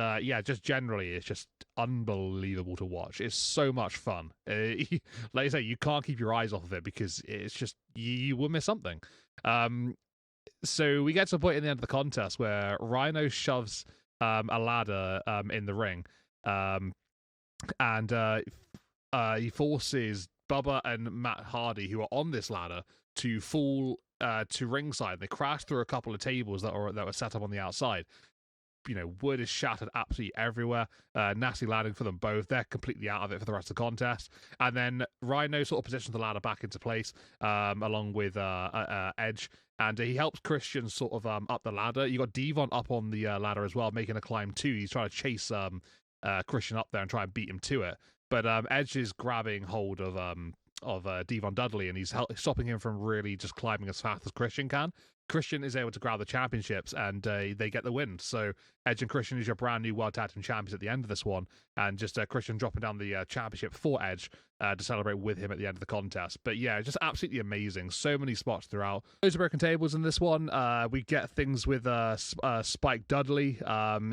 just generally, it's just unbelievable to watch. It's so much fun. Like I say, you can't keep your eyes off of it because it's just, you will miss something. So we get to a point in the end of the contest where Rhino shoves a ladder in the ring, and he forces Bubba and Matt Hardy, who are on this ladder, to fall to ringside. They crash through a couple of tables that were set up on the outside. wood is shattered absolutely everywhere. Nasty landing for them both. They're completely out of it for the rest of the contest. And then Rhino sort of positions the ladder back into place, along with Edge. And he helps Christian sort of up the ladder. You got Devon up on the ladder as well, making a climb too. He's trying to chase Christian up there and try and beat him to it. But Edge is grabbing hold of Devon Dudley, and he's stopping him from really just climbing as fast as Christian can. Christian is able to grab the championships, and they get the win. So Edge and Christian is your brand new World Tag Team Champions at the end of this one, and just Christian dropping down the championship for Edge to celebrate with him at the end of the contest. But yeah, just absolutely amazing. So many spots throughout. Loads of broken tables in this one. We get things with Spike Dudley.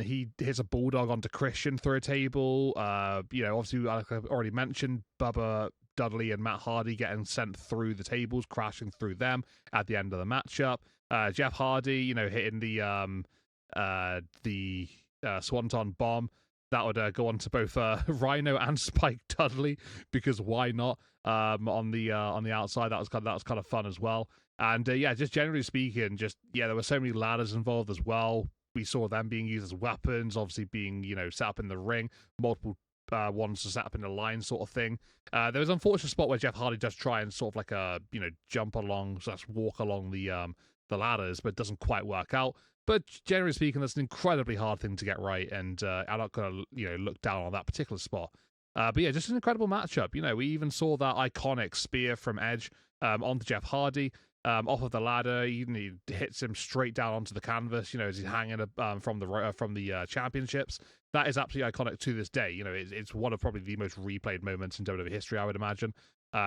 He hits a bulldog onto Christian through a table. Obviously, like I've already mentioned, Bubba Dudley and Matt Hardy getting sent through the tables, crashing through them at the end of the matchup. Jeff Hardy, hitting the Swanton bomb. That would go on to both Rhino and Spike Dudley, because why not? On the outside, that was kind of fun as well. And just generally speaking, there were so many ladders involved as well. We saw them being used as weapons, obviously being set up in the ring, multiple ones to set up in the line sort of thing. There was an unfortunate spot where Jeff Hardy does try and sort of like jump along, walk along the ladders, but it doesn't quite work out. But generally speaking, that's an incredibly hard thing to get right, and I'm not going to look down on that particular spot. But yeah, just an incredible matchup. We even saw that iconic spear from Edge onto Jeff Hardy. Off of the ladder, he hits him straight down onto the canvas. As he's hanging from the championships. That is absolutely iconic to this day. It's one of probably the most replayed moments in WWE history, I would imagine.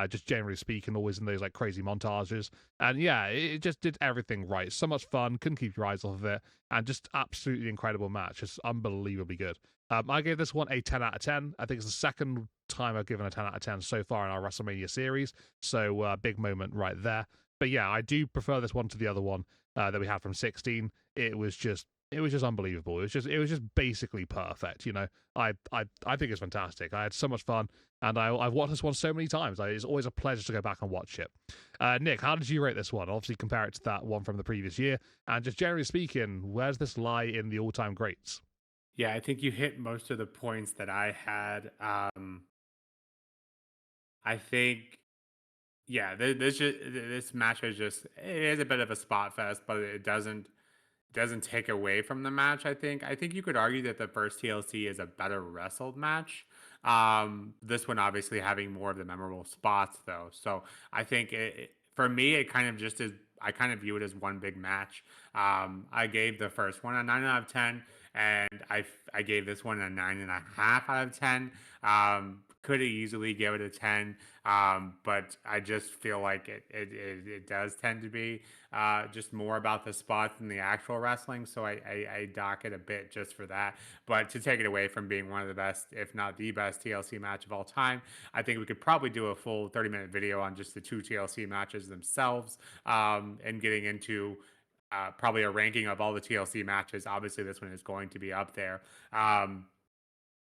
Just generally speaking, always in those crazy montages. And yeah, it just did everything right. So much fun, couldn't keep your eyes off of it, and just absolutely incredible match. Just unbelievably good. I gave this one a 10 out of 10. I think it's the second time I've given a 10 out of 10 so far in our WrestleMania series. So big moment right there. But yeah, I do prefer this one to the other one that we had from 16. It was just unbelievable. It was just basically perfect. I think it's fantastic. I had so much fun, and I've watched this one so many times. It's always a pleasure to go back and watch it. Nick, how did you rate this one? Obviously, compare it to that one from the previous year, and just generally speaking, where does this lie in the all-time greats? Yeah, I think you hit most of the points that I had. I think, yeah, this match it is a bit of a spot fest, but it doesn't take away from the match. I think you could argue that the first TLC is a better wrestled match. This one obviously having more of the memorable spots though. So I think for me, it kind of just is. I kind of view it as one big match. I gave the first one a 9 out of 10, and I gave this one a 9.5 out of 10. Could have easily give it a 10, but I just feel like it does tend to be just more about the spots than the actual wrestling. So I dock it a bit just for that. But to take it away from being one of the best, if not the best TLC match of all time, I think we could probably do a full 30-minute video on just the two TLC matches themselves, and getting into probably a ranking of all the TLC matches. Obviously, this one is going to be up there.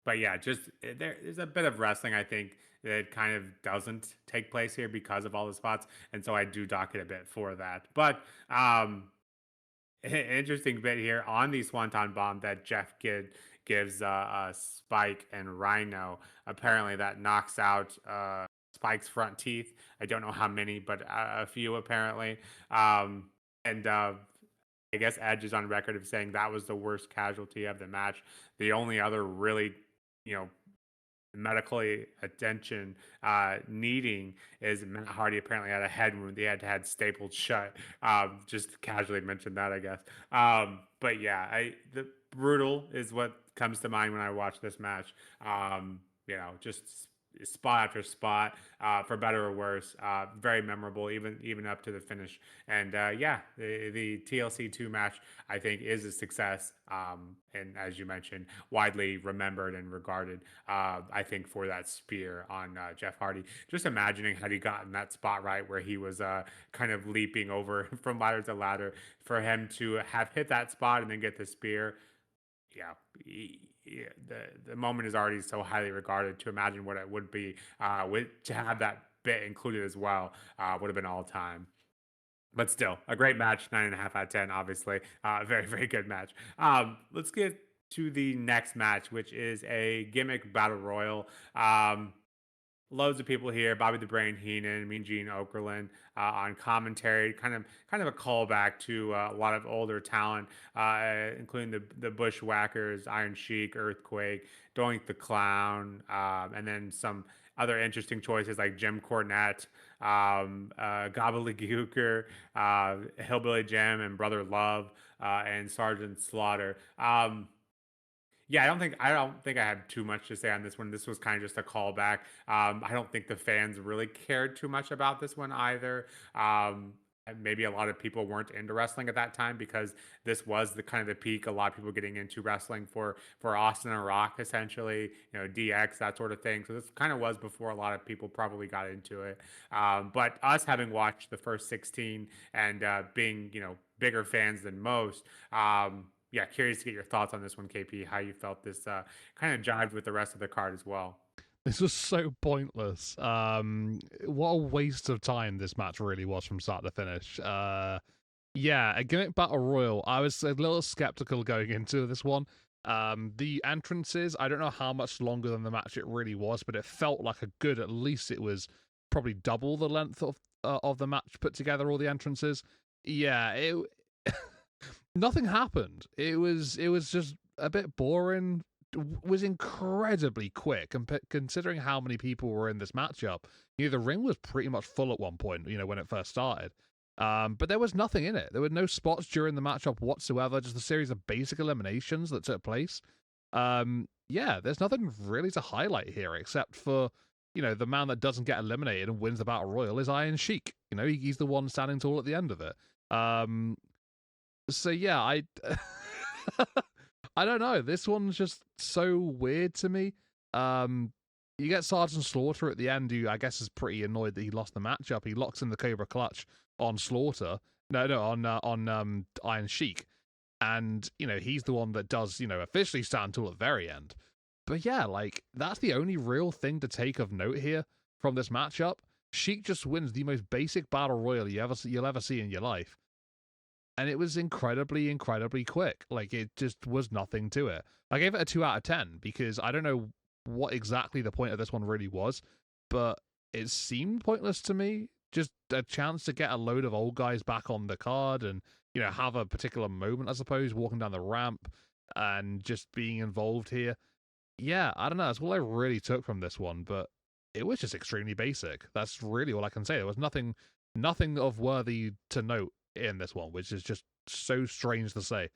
But yeah, there's a bit of wrestling, I think, that kind of doesn't take place here because of all the spots. And so I do dock it a bit for that. But interesting bit here on the Swanton Bomb that Jeff gives Spike and Rhino. Apparently that knocks out Spike's front teeth. I don't know how many, but a few apparently. And I guess Edge is on record of saying that was the worst casualty of the match. The only other really, medically attention needing is Matt Hardy apparently had a head wound. They had to had stapled shut. Just casually mentioned that, I guess. But yeah, the brutal is what comes to mind when I watch this match. Just spot after spot, for better or worse, very memorable, even up to the finish. And the TLC 2 match, I think, is a success, and as you mentioned, widely remembered and regarded, I think, for that spear on Jeff Hardy. Just imagining had he gotten that spot right where he was kind of leaping over from ladder to ladder, for him to have hit that spot and then get the spear. Yeah, the moment is already so highly regarded. To imagine what it would be to have that bit included as well would have been all time. but still a great match. 9.5 out of 10, obviously. Very, very good match. Let's get to the next match, which is a gimmick battle royal. Loads of people here. Bobby the Brain Heenan, Mean Gene Okerlund on commentary. Kind of a callback to a lot of older talent, including the Bushwhackers, Iron Sheik, Earthquake, Doink the Clown, and then some other interesting choices like Jim Cornette, Gobbledygooker, Hillbilly Jim, and Brother Love, and Sergeant Slaughter. Yeah, I don't think I have too much to say on this one. This was kind of just a callback. I don't think the fans really cared too much about this one either. And maybe a lot of people weren't into wrestling at that time because this was the kind of the peak. A lot of people getting into wrestling for Austin and Rock, essentially, DX, that sort of thing. So this kind of was before a lot of people probably got into it. But us having watched the first 16 and being bigger fans than most. Yeah, curious to get your thoughts on this one, KP. How you felt this kind of jived with the rest of the card as well. This was so pointless. What a waste of time this match really was from start to finish. Yeah, a gimmick battle royal. I was a little skeptical going into this one. The entrances, I don't know how much longer than the match it really was, but it felt like a good. At least it was probably double the length of the match put together. All the entrances. Yeah, it. Nothing happened. It was just a bit boring. Was incredibly quick, considering how many people were in this matchup. The ring was pretty much full at one point. When it first started. But there was nothing in it. There were no spots during the matchup whatsoever. Just a series of basic eliminations that took place. Yeah, there's nothing really to highlight here except for the man that doesn't get eliminated and wins the battle royal is Iron Sheik. He's the one standing tall at the end of it. So yeah, I I don't know. This one's just so weird to me. You get Sergeant Slaughter at the end, who I guess is pretty annoyed that he lost the matchup. He locks in the Cobra Clutch on Slaughter. No, on Iron Sheik, and he's the one that does officially stand tall at the very end. But yeah, like that's the only real thing to take of note here from this matchup. Sheik just wins the most basic battle royal you'll ever see in your life. And it was incredibly, incredibly quick. Like, it just was nothing to it. I gave it a 2 out of 10 because I don't know what exactly the point of this one really was, but it seemed pointless to me. Just a chance to get a load of old guys back on the card and, have a particular moment, I suppose, walking down the ramp and just being involved here. Yeah, I don't know. That's all I really took from this one, but it was just extremely basic. That's really all I can say. There was nothing of worthy to note in this one, which is just so strange to say.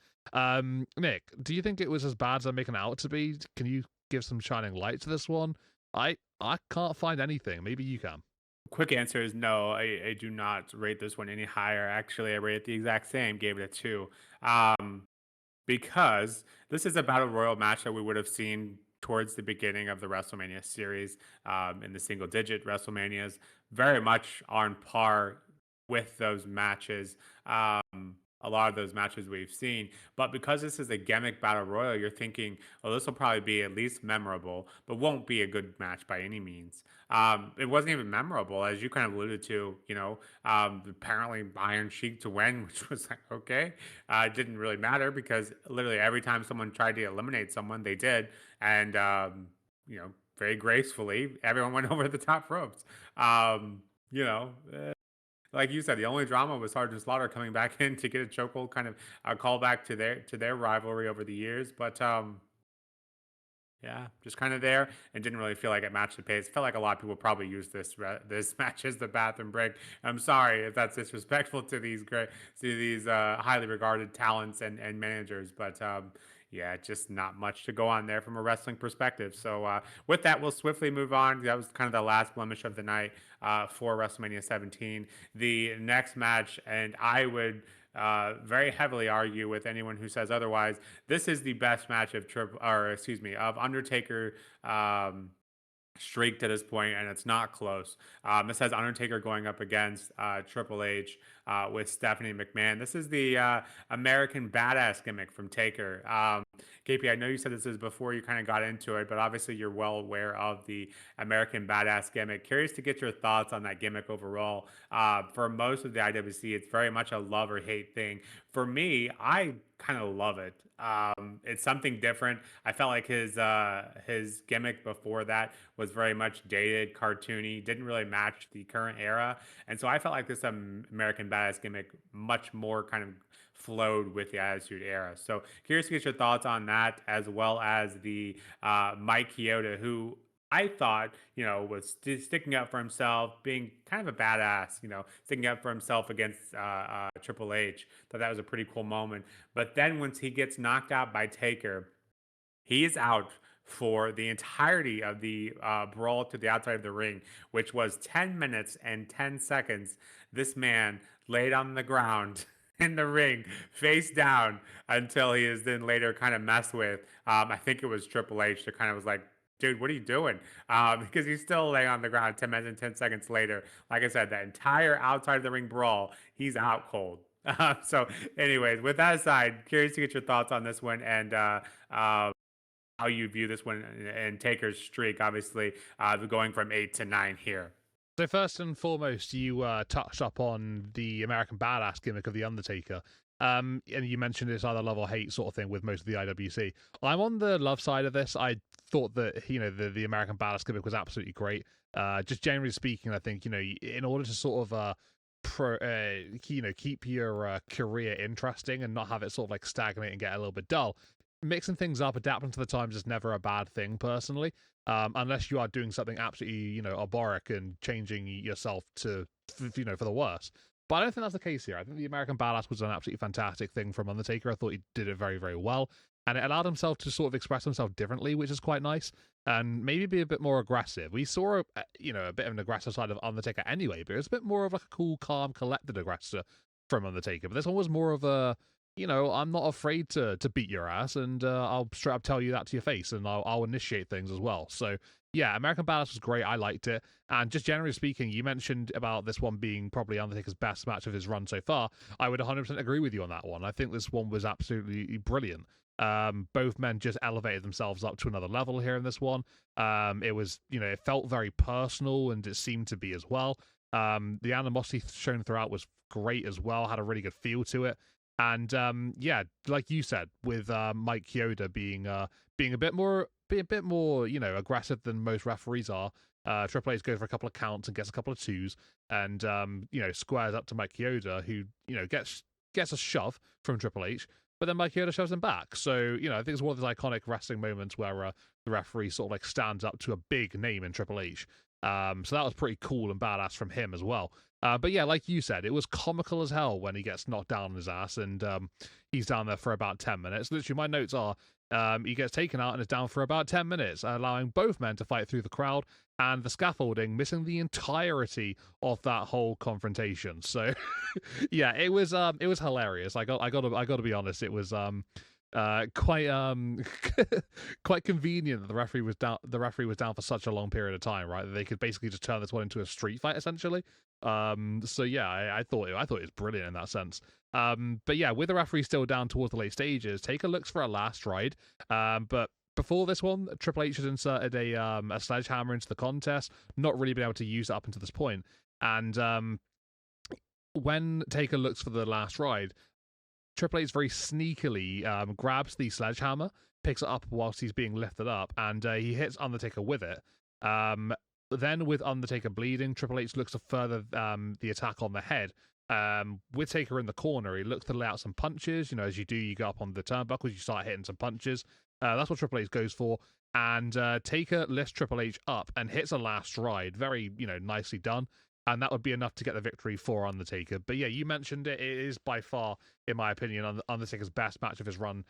Nick, do you think it was as bad as I'm making it out to be? Can you give some shining light to this one? I can't find anything. Maybe you can. Quick answer is no. I do not rate this one any higher. Actually, I rate it the exact same. Gave it a 2. Because this is a battle royal match that we would have seen towards the beginning of the WrestleMania series, in the single digit WrestleManias, very much on par with those matches. A lot of those matches we've seen. But because this is a gimmick battle royal, you're thinking, oh, this will probably be at least memorable, but won't be a good match by any means. It wasn't even memorable, as you kind of alluded to, apparently Iron Sheik to win, which was like, okay. It didn't really matter because literally every time someone tried to eliminate someone, they did. And, very gracefully, everyone went over the top ropes. You know, like you said, the only drama was Sergeant Slaughter coming back in to get a chokehold, kind of a callback to their rivalry over the years. But yeah, just kind of there, and didn't really feel like it matched the pace. Felt like a lot of people probably used this match as the bathroom break. I'm sorry if that's disrespectful to these highly regarded talents and managers, but yeah, just not much to go on there from a wrestling perspective. So with that, we'll swiftly move on. That was kind of the last blemish of the night for WrestleMania 17. The next match, and I would very heavily argue with anyone who says otherwise. This is the best match of Undertaker streak to this point, and it's not close. This has Undertaker going up against Triple H with Stephanie McMahon. This is the American Badass gimmick from Taker. KP, I know you said this is before you kind of got into it, but obviously you're well aware of the American Badass gimmick. Curious to get your thoughts on that gimmick overall. For most of the IWC, it's very much a love or hate thing. For me, I kind of love it. It's something different. I felt like his gimmick before that was very much dated, cartoony, didn't really match the current era, and so I felt like this American Badass gimmick much more kind of flowed with the Attitude Era. So curious to get your thoughts on that, as well as the Mike Chioda, who I thought, was sticking up for himself, being kind of a badass, sticking up for himself against Triple H. Thought that was a pretty cool moment. But then once he gets knocked out by Taker, he is out for the entirety of the brawl to the outside of the ring, which was 10 minutes and 10 seconds. This man laid on the ground in the ring, face down, until he is then later kind of messed with. I think it was Triple H that kind of was like, dude, what are you doing? Because he's still laying on the ground 10 minutes and 10 seconds later. Like I said, that entire outside of the ring brawl, he's out cold. So, anyways, with that aside, curious to get your thoughts on this one and how you view this one and Taker's streak, obviously, going from 8 to 9 here. So first and foremost, you touched up on the American Badass gimmick of The Undertaker. And you mentioned it's either love or hate sort of thing with most of the IWC. I'm on the love side of this. I thought that, the American Badass gimmick was absolutely great. Just generally speaking, I think, in order to sort of keep your career interesting and not have it sort of like stagnate and get a little bit dull, mixing things up, adapting to the times is never a bad thing, personally. Unless you are doing something absolutely, arboric and changing yourself to, for the worse. But I don't think that's the case here. I think the American Badass was an absolutely fantastic thing from Undertaker. I thought he did it very, very well. And it allowed himself to sort of express himself differently, which is quite nice. And maybe be a bit more aggressive. We saw, a bit of an aggressive side of Undertaker anyway, but it was a bit more of like a cool, calm, collected aggressor from Undertaker. But this one was more of a, I'm not afraid to beat your ass, and I'll straight up tell you that to your face, and I'll initiate things as well. So, yeah, American Badass was great. I liked it. And just generally speaking, you mentioned about this one being probably Undertaker's best match of his run so far. I would 100% agree with you on that one. I think this one was absolutely brilliant. Both men just elevated themselves up to another level here in this one. It was, it felt very personal, and it seemed to be as well. The animosity shown throughout was great as well, had a really good feel to it. And like you said, with Mike Chioda being a bit more, aggressive than most referees are. Triple H goes for a couple of counts and gets a couple of twos, and squares up to Mike Chioda, who gets a shove from Triple H, but then Mike Chioda shoves him back. So I think it's one of those iconic wrestling moments where the referee sort of like stands up to a big name in Triple H. So that was pretty cool and badass from him as well. But yeah, like you said, it was comical as hell when he gets knocked down on his ass, and he's down there for about 10 minutes. Literally, my notes are he gets taken out and is down for about 10 minutes, allowing both men to fight through the crowd and the scaffolding, missing the entirety of that whole confrontation. So yeah, it was hilarious. I got to be honest, it was quite quite convenient that the referee was down for such a long period of time, right? That they could basically just turn this one into a street fight essentially. So yeah, I thought it was brilliant in that sense. But yeah, with the referee still down towards the late stages, Taker looks for a last ride. But before this one, Triple H has inserted a sledgehammer into the contest, not really been able to use it up until this point. And when Taker looks for the last ride, Triple H very sneakily grabs the sledgehammer, picks it up whilst he's being lifted up, and he hits Undertaker with it. Then, with Undertaker bleeding, Triple H looks to further the attack on the head. With Taker in the corner, he looks to lay out some punches. As you do, you go up on the turnbuckles, you start hitting some punches. That's what Triple H goes for. And Taker lifts Triple H up and hits a last ride. Very, nicely done. And that would be enough to get the victory for Undertaker. But yeah, you mentioned it. It is by far, in my opinion, Undertaker's best match of his run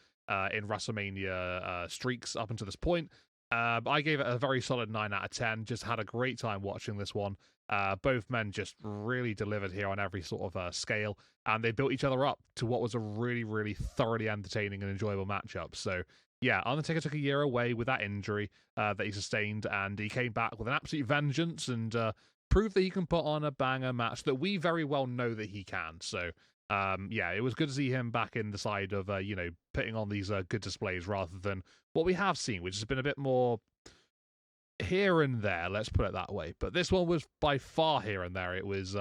in WrestleMania streaks up until this point. I gave it a very solid 9 out of 10. Just had a great time watching this one. Both men just really delivered here on every sort of scale. And they built each other up to what was a really, really thoroughly entertaining and enjoyable matchup. So yeah, Undertaker took a year away with that injury that he sustained. And he came back with an absolute vengeance and proved that he can put on a banger match that we very well know that he can. So Yeah, it was good to see him back in the side of putting on these good displays rather than what we have seen, which has been a bit more here and there, let's put it that way. But this one was by far here and there. It was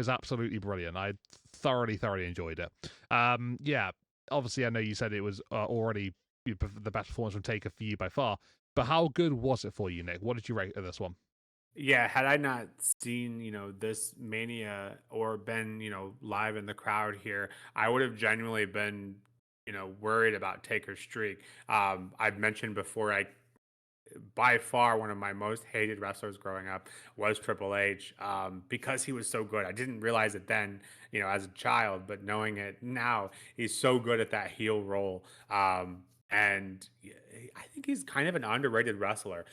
absolutely brilliant. I thoroughly enjoyed it. Yeah, obviously I know you said it was already the best performance from Taker for you by far, but how good was it for you, Nick? What did you rate this one? Yeah, had I not seen, this Mania or been, live in the crowd here, I would have genuinely been, worried about Taker's streak. I've mentioned before, by far one of my most hated wrestlers growing up was Triple H, because he was so good. I didn't realize it then, as a child, but knowing it now, he's so good at that heel role. And I think he's kind of an underrated wrestler.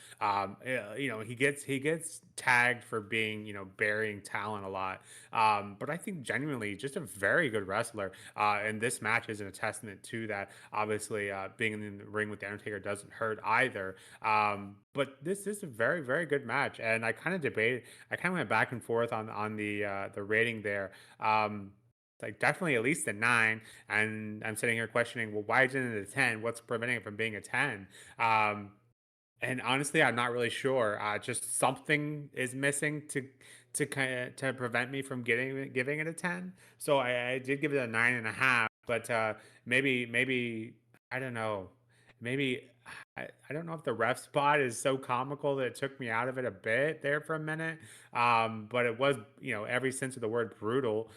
He gets tagged for being, burying talent a lot. But I think genuinely just a very good wrestler. And this match is a testament to that. Obviously, being in the ring with the Undertaker doesn't hurt either. But this is a very, very good match, and I kind of debated. I kind of went back and forth on the rating there. Like definitely at least a 9, and I'm sitting here questioning, well, why isn't it a 10? What's preventing it from being a 10? Um, and honestly, I'm not really sure. Just something is missing to kind of to prevent me from giving it a 10. So I did give it a 9.5, but maybe I don't know. Maybe I don't know if the ref spot is so comical that it took me out of it a bit there for a minute. But it was, every sense of the word brutal.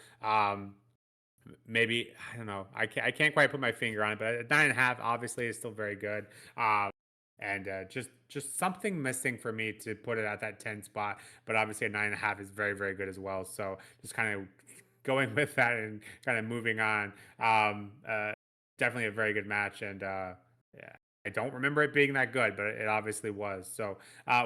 Maybe I don't know. I can't quite put my finger on it, but a 9.5 obviously is still very good. And just something missing for me to put it at that 10 spot. But obviously a 9.5 is very, very good as well. So just kind of going with that and kind of moving on. Definitely a very good match, and yeah, I don't remember it being that good, but it obviously was. So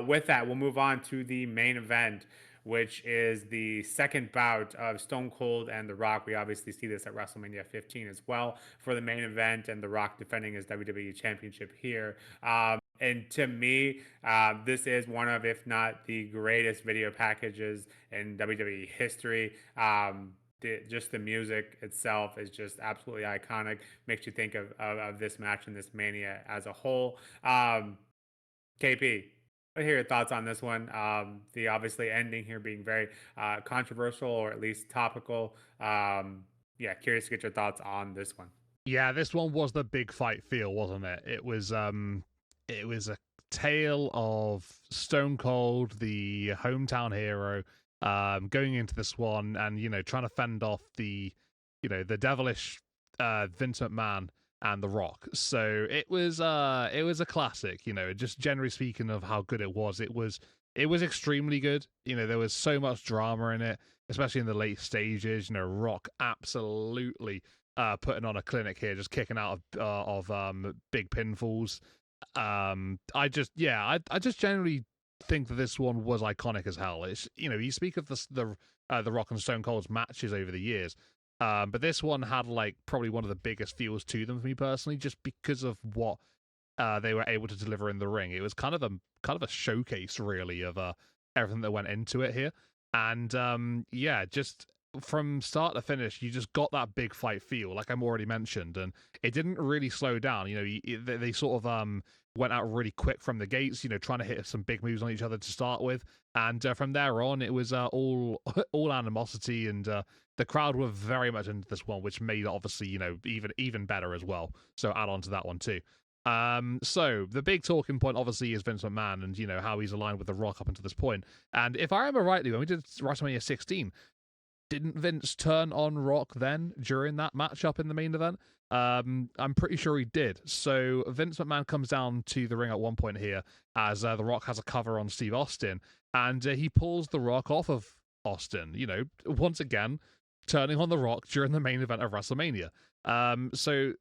with that, we'll move on to the main event, which is the second bout of Stone Cold and The Rock. We obviously see this at WrestleMania 15 as well for the main event, and The Rock defending his WWE Championship here. And to me, this is one of, if not the greatest video packages in WWE history. Just the music itself is just absolutely iconic. Makes you think of this match and this Mania as a whole. KP, I hear your thoughts on this one. The obviously ending here being very controversial or at least topical. Yeah, curious to get your thoughts on this one. Yeah, this one was the big fight feel, wasn't it? It was a tale of Stone Cold, the hometown hero, going into this one and trying to fend off the devilish Vince McMahon and The Rock. So it was a classic. Just generally speaking of how good it was extremely good. There was so much drama in it, especially in the late stages. Rock absolutely putting on a clinic here, just kicking out of big pinfalls. I just generally think that this one was iconic as hell. It's you speak of the Rock and Stone Cold's matches over the years, but this one had like probably one of the biggest feels to them for me personally, just because of what they were able to deliver in the ring. It was kind of a showcase really of everything that went into it here, and yeah, just from start to finish, you just got that big fight feel, like I'm already mentioned, and it didn't really slow down. They sort of went out really quick from the gates, trying to hit some big moves on each other to start with, and from there on, it was all all animosity, and the crowd were very much into this one, which made it obviously even better as well. So add on to that one too. So the big talking point obviously is Vince McMahon and how he's aligned with The Rock up until this point. And if I remember rightly, when we did WrestleMania 16. Didn't Vince turn on Rock then during that matchup in the main event? I'm pretty sure he did. So Vince McMahon comes down to the ring at one point here as The Rock has a cover on Steve Austin, and he pulls The Rock off of Austin, once again, turning on The Rock during the main event of WrestleMania. So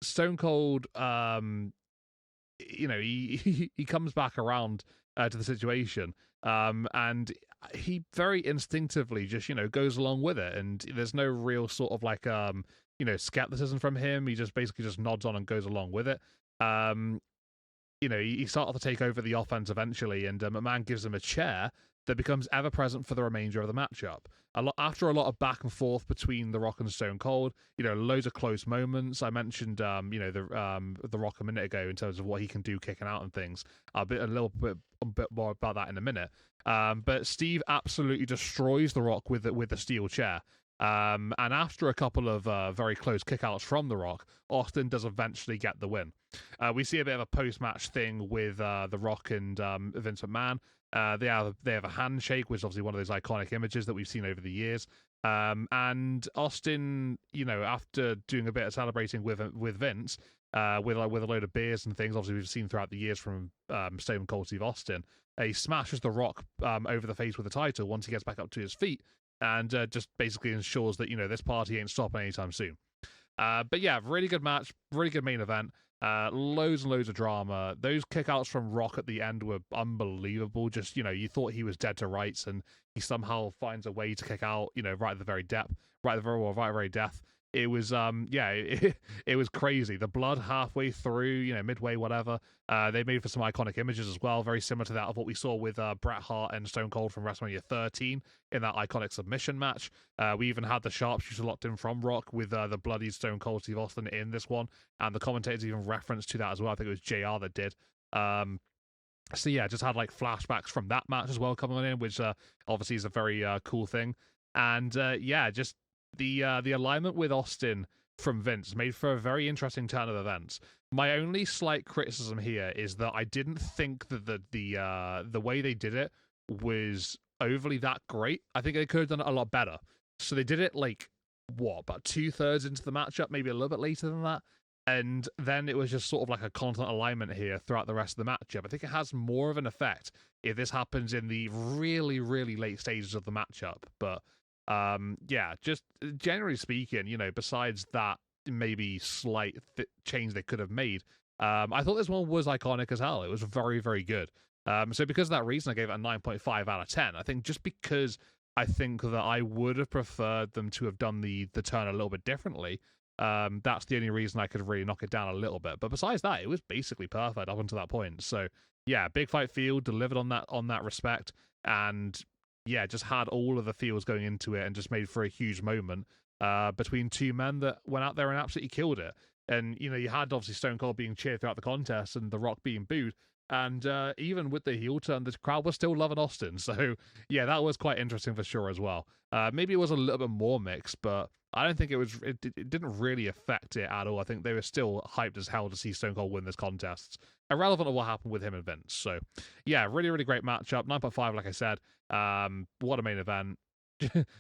Stone Cold, he comes back around to the situation, and he very instinctively just goes along with it, and there's no real sort of like skepticism from him. He just basically just nods on and goes along with it. He started to take over the offense eventually, and McMahon gives him a chair, that becomes ever present for the remainder of the matchup. After a lot of back and forth between The Rock and Stone Cold, loads of close moments. I mentioned, the Rock a minute ago in terms of what he can do kicking out and things. A bit more about that in a minute. But Steve absolutely destroys The Rock with the steel chair. And after a couple of very close kickouts from The Rock, Austin does eventually get the win. We see a bit of a post-match thing with The Rock and Vince McMahon. They have a handshake, which is obviously one of those iconic images that we've seen over the years. And Austin, after doing a bit of celebrating with Vince, with a load of beers and things, obviously we've seen throughout the years from Stone Cold Steve Austin, he smashes The Rock over the face with the title once he gets back up to his feet, and just basically ensures that this party ain't stopping anytime soon. But yeah, really good match, really good main event. Loads and loads of drama. Those kickouts from Rock at the end were unbelievable. Just, you thought he was dead to rights, and he somehow finds a way to kick out, right at the very depth, right at the very death. It was, it was crazy. The blood halfway through, midway, whatever. They made for some iconic images as well, very similar to that of what we saw with Bret Hart and Stone Cold from WrestleMania 13 in that iconic submission match. We even had the sharpshooter locked in from Rock with the bloody Stone Cold Steve Austin in this one, and the commentators even referenced to that as well. I think it was JR that did. So yeah, just had flashbacks from that match as well coming in, which obviously is a very cool thing. And just the alignment with Austin from Vince made for a very interesting turn of events. My only slight criticism here is that I didn't think that the way they did it was overly that great. I think they could have done it a lot better. So they did it about 2/3 into the matchup, maybe a little bit later than that. And then it was just sort of a constant alignment here throughout the rest of the matchup. I think it has more of an effect if this happens in the really, really late stages of the matchup. But just generally speaking, besides that maybe slight change they could have made, I thought this one was iconic as hell. It was very, very good. So because of that reason, I gave it a 9.5 out of 10. I think just because I think that I would have preferred them to have done the turn a little bit differently. That's the only reason I could really knock it down a little bit. But besides that, it was basically perfect up until that point. So yeah, big fight feel, delivered on that respect, and yeah, just had all of the feels going into it, and just made for a huge moment between two men that went out there and absolutely killed it. And you had obviously Stone Cold being cheered throughout the contest and The Rock being booed. And even with the heel turn, the crowd was still loving Austin. So yeah, that was quite interesting for sure as well. Maybe it was a little bit more mixed, but I don't think it didn't really affect it at all. I think they were still hyped as hell to see Stone Cold win this contest, irrelevant of what happened with him and Vince. So yeah, really, really great matchup. 9.5, like I said. What a main event.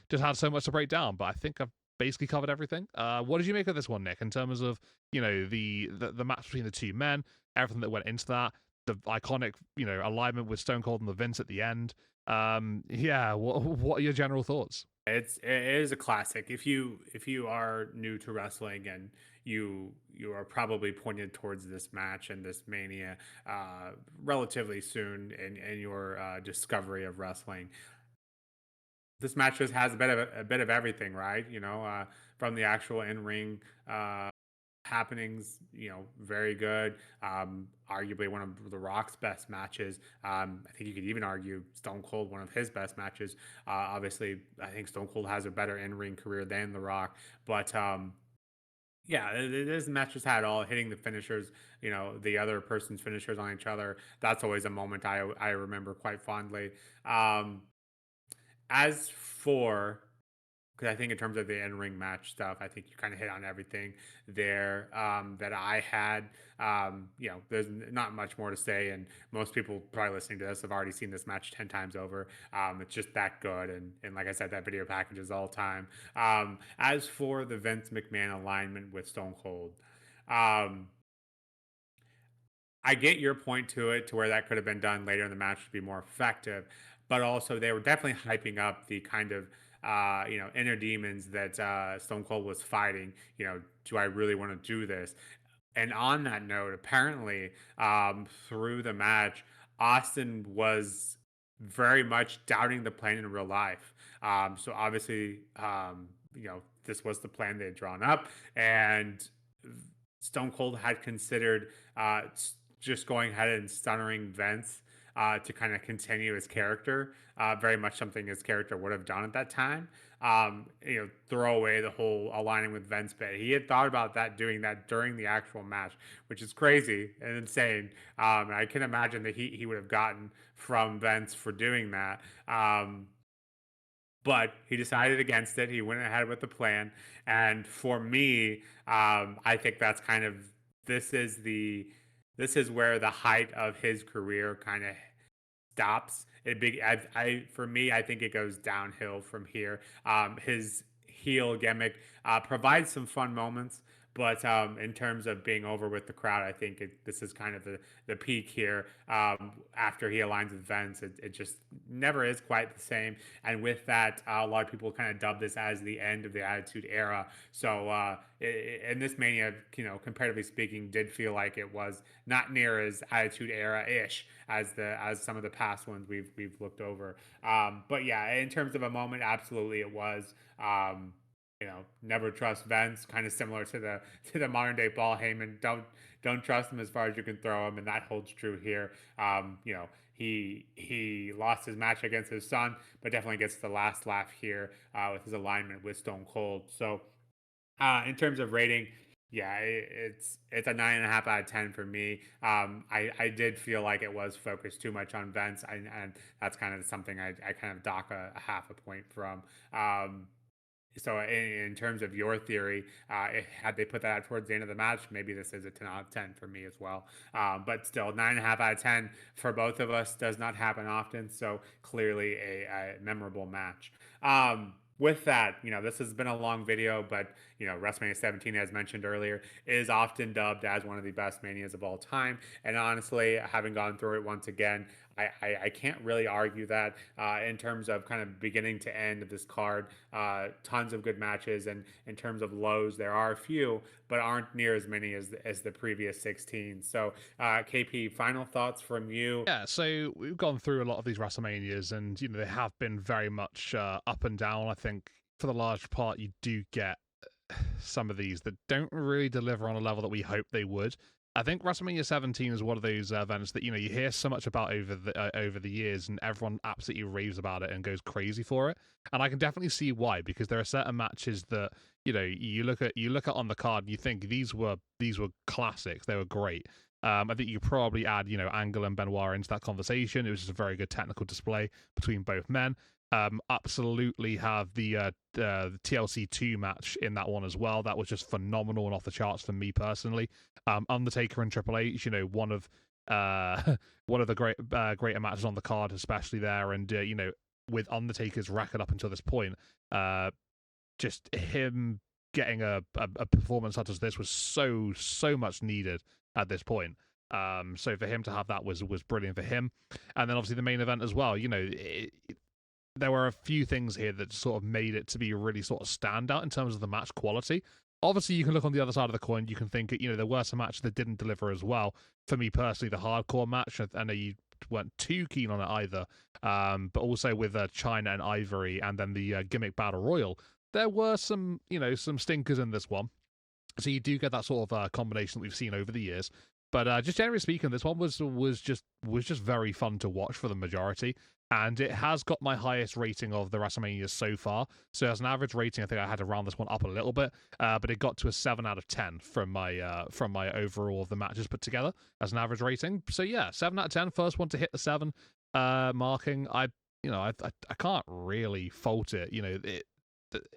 Just had so much to break down, but I think I've basically covered everything. What did you make of this one, Nick, in terms of, the match between the two men, everything that went into that, the iconic, alignment with Stone Cold and the Vince at the end? What are your general thoughts? It is a classic. If you are new to wrestling and you are probably pointed towards this match and this mania relatively soon in your discovery of wrestling, this match just has a bit of everything, right? From the actual in ring happenings, very good. Arguably one of The Rock's best matches. I think you could even argue Stone Cold, one of his best matches. Obviously, I think Stone Cold has a better in-ring career than The Rock, but this match just had all hitting the finishers, the other person's finishers on each other. That's always a moment I remember quite fondly. As for because I think in terms of the in-ring match stuff, I think you kind of hit on everything there that I had. There's not much more to say, and most people probably listening to this have already seen this match 10 times over. It's just that good, and like I said, that video package is all time. As for the Vince McMahon alignment with Stone Cold, I get your point to it, to where that could have been done later in the match to be more effective, but also they were definitely hyping up the kind of inner demons that Stone Cold was fighting. Do I really want to do this? And on that note, apparently through the match, Austin was very much doubting the plan in real life. So obviously, this was the plan they had drawn up, and Stone Cold had considered just going ahead and stunnering Vince to kind of continue his character, very much something his character would have done at that time. Throw away the whole aligning with Vince bit. He had thought about that, doing that during the actual match, which is crazy and insane. I can imagine the heat he would have gotten from Vince for doing that. But he decided against it. He went ahead with the plan, and for me, I think that's kind of this is the this is where the height of his career kind of stops. For me, I think it goes downhill from here. His heel gimmick provides some fun moments, but in terms of being over with the crowd, I think this is kind of the peak here. After he aligns with Vince, it just never is quite the same. And with that, a lot of people kind of dub this as the end of the Attitude Era. So in this Mania, comparatively speaking, did feel like it was not near as Attitude Era ish as some of the past ones we've looked over. But yeah, in terms of a moment, absolutely it was. Never trust Vince, kind of similar to the modern day Paul Heyman. Don't trust him as far as you can throw him, and that holds true here. He lost his match against his son, but definitely gets the last laugh here with his alignment with Stone Cold. So in terms of rating, yeah, it's a 9.5 out of 10 for me. I did feel like it was focused too much on Vince, and that's kind of something I kind of dock a half a point from. So in terms of your theory, had they put that out towards the end of the match, maybe this is a 10 out of 10 for me as well. But still, 9.5 out of 10 for both of us does not happen often. So clearly a memorable match. With that, this has been a long video, but WrestleMania 17, as mentioned earlier, is often dubbed as one of the best manias of all time. And honestly, having gone through it once again, I can't really argue that in terms of kind of beginning to end of this card. Tons of good matches, and in terms of lows, there are a few, but aren't near as many as the previous 16. So, KP, final thoughts from you? Yeah, so we've gone through a lot of these WrestleManias, and they have been very much up and down. I think for the large part, you do get some of these that don't really deliver on a level that we hope they would. I think WrestleMania 17 is one of those events that you hear so much about over the years, and everyone absolutely raves about it and goes crazy for it. And I can definitely see why, because there are certain matches that you look at on the card and you think these were classics, they were great. I think you probably add Angle and Benoit into that conversation. It was just a very good technical display between both men. Absolutely have the TLC 2 match in that one as well. That was just phenomenal and off the charts for me personally. Undertaker and Triple H, one of the greater matches on the card, especially there. And with Undertaker's record up until this point, just him getting a performance such as this was so much needed at this point. So for him to have that was brilliant for him. And then obviously the main event as well. There were a few things here that sort of made it to be really sort of stand out in terms of the match quality. Obviously, you can look on the other side of the coin. You can think, there were some matches that didn't deliver as well. For me personally, the hardcore match, I know you weren't too keen on it either, but also with Chyna and Ivory, and then the Gimmick Battle Royal, there were some stinkers in this one. So you do get that sort of combination that we've seen over the years. But just generally speaking, this one was just very fun to watch for the majority. And it has got my highest rating of the WrestleManias so far. So as an average rating, I think I had to round this one up a little bit, but it got to a 7 out of 10 from my overall of the matches put together as an average rating. So yeah, 7 out of 10. First one to hit the 7 marking. I can't really fault it.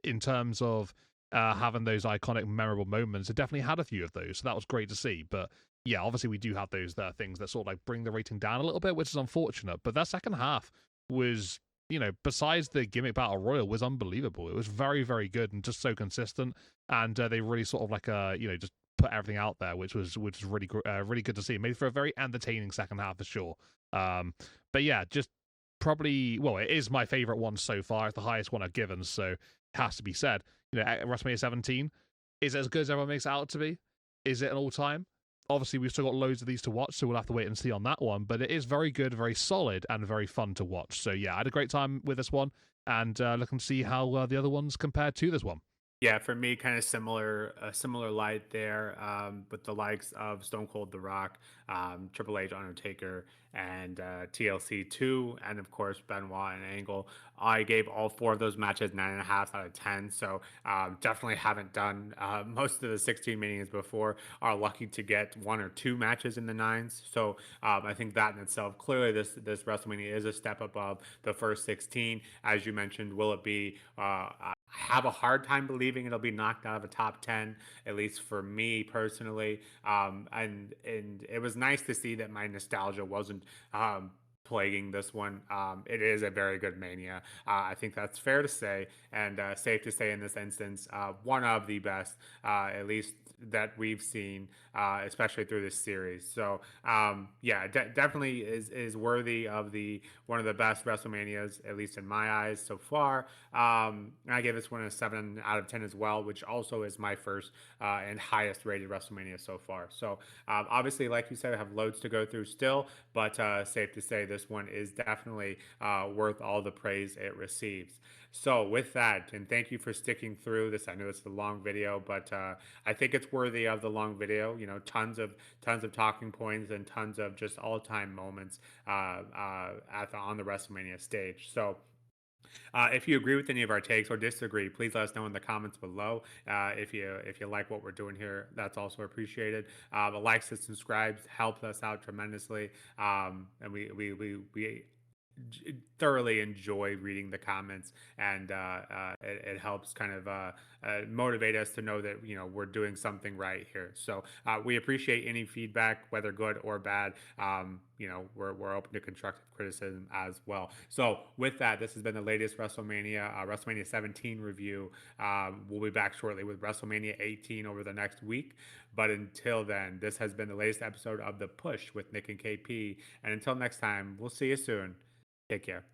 In terms of having those iconic, memorable moments, it definitely had a few of those. So that was great to see. But yeah, obviously we do have those things that sort of like bring the rating down a little bit, which is unfortunate. But that second half was, besides the Gimmick Battle Royal, was unbelievable. It was very, very good and just so consistent. And they really sort of like, just put everything out there, which was really, really good to see. Made for a very entertaining second half for sure. But yeah, just probably, well, it is my favorite one so far. It's the highest one I've given, so it has to be said. WrestleMania 17, is it as good as everyone makes it out to be? Is it an all-time? Obviously, we've still got loads of these to watch, so we'll have to wait and see on that one. But it is very good, very solid, and very fun to watch. So yeah, I had a great time with this one, and looking to see how the other ones compare to this one. Yeah, for me, kind of similar, a similar light there, with the likes of Stone Cold, The Rock, Triple H, Undertaker, and TLC 2, and of course Benoit and Angle. I gave all four of those matches 9.5 out of 10. So definitely haven't done most of the 16 meetings before. Are lucky to get one or two matches in the nines. So I think that in itself, clearly this WrestleMania is a step above the first 16. As you mentioned, will it be? I have a hard time believing it'll be knocked out of a top 10, at least for me personally. And it was nice to see that my nostalgia wasn't plaguing this one. It is a very good Mania. I think that's fair to say, and safe to say in this instance, one of the best, at least that we've seen, especially through this series. So yeah, definitely is worthy of the one of the best WrestleManias, at least in my eyes so far. I gave this one a 7 out of 10 as well, which also is my first and highest rated WrestleMania so far. So obviously, like you said, I have loads to go through still, but safe to say this one is definitely worth all the praise it receives. So with that, and thank you for sticking through this. I know it's a long video, but I think it's worthy of the long video. You know, tons of talking points and tons of just all time moments on the WrestleMania stage. So if you agree with any of our takes or disagree, please let us know in the comments below. If you like what we're doing here, that's also appreciated. The likes and subscribes helps us out tremendously, and we thoroughly enjoy reading the comments, and it helps kind of motivate us to know that we're doing something right here. So we appreciate any feedback, whether good or bad. We're open to constructive criticism as well. So with that, this has been the latest WrestleMania 17 review. We'll be back shortly with WrestleMania 18 over the next week. But until then, this has been the latest episode of The Push with Nick and KP. And until next time, we'll see you soon. Take care.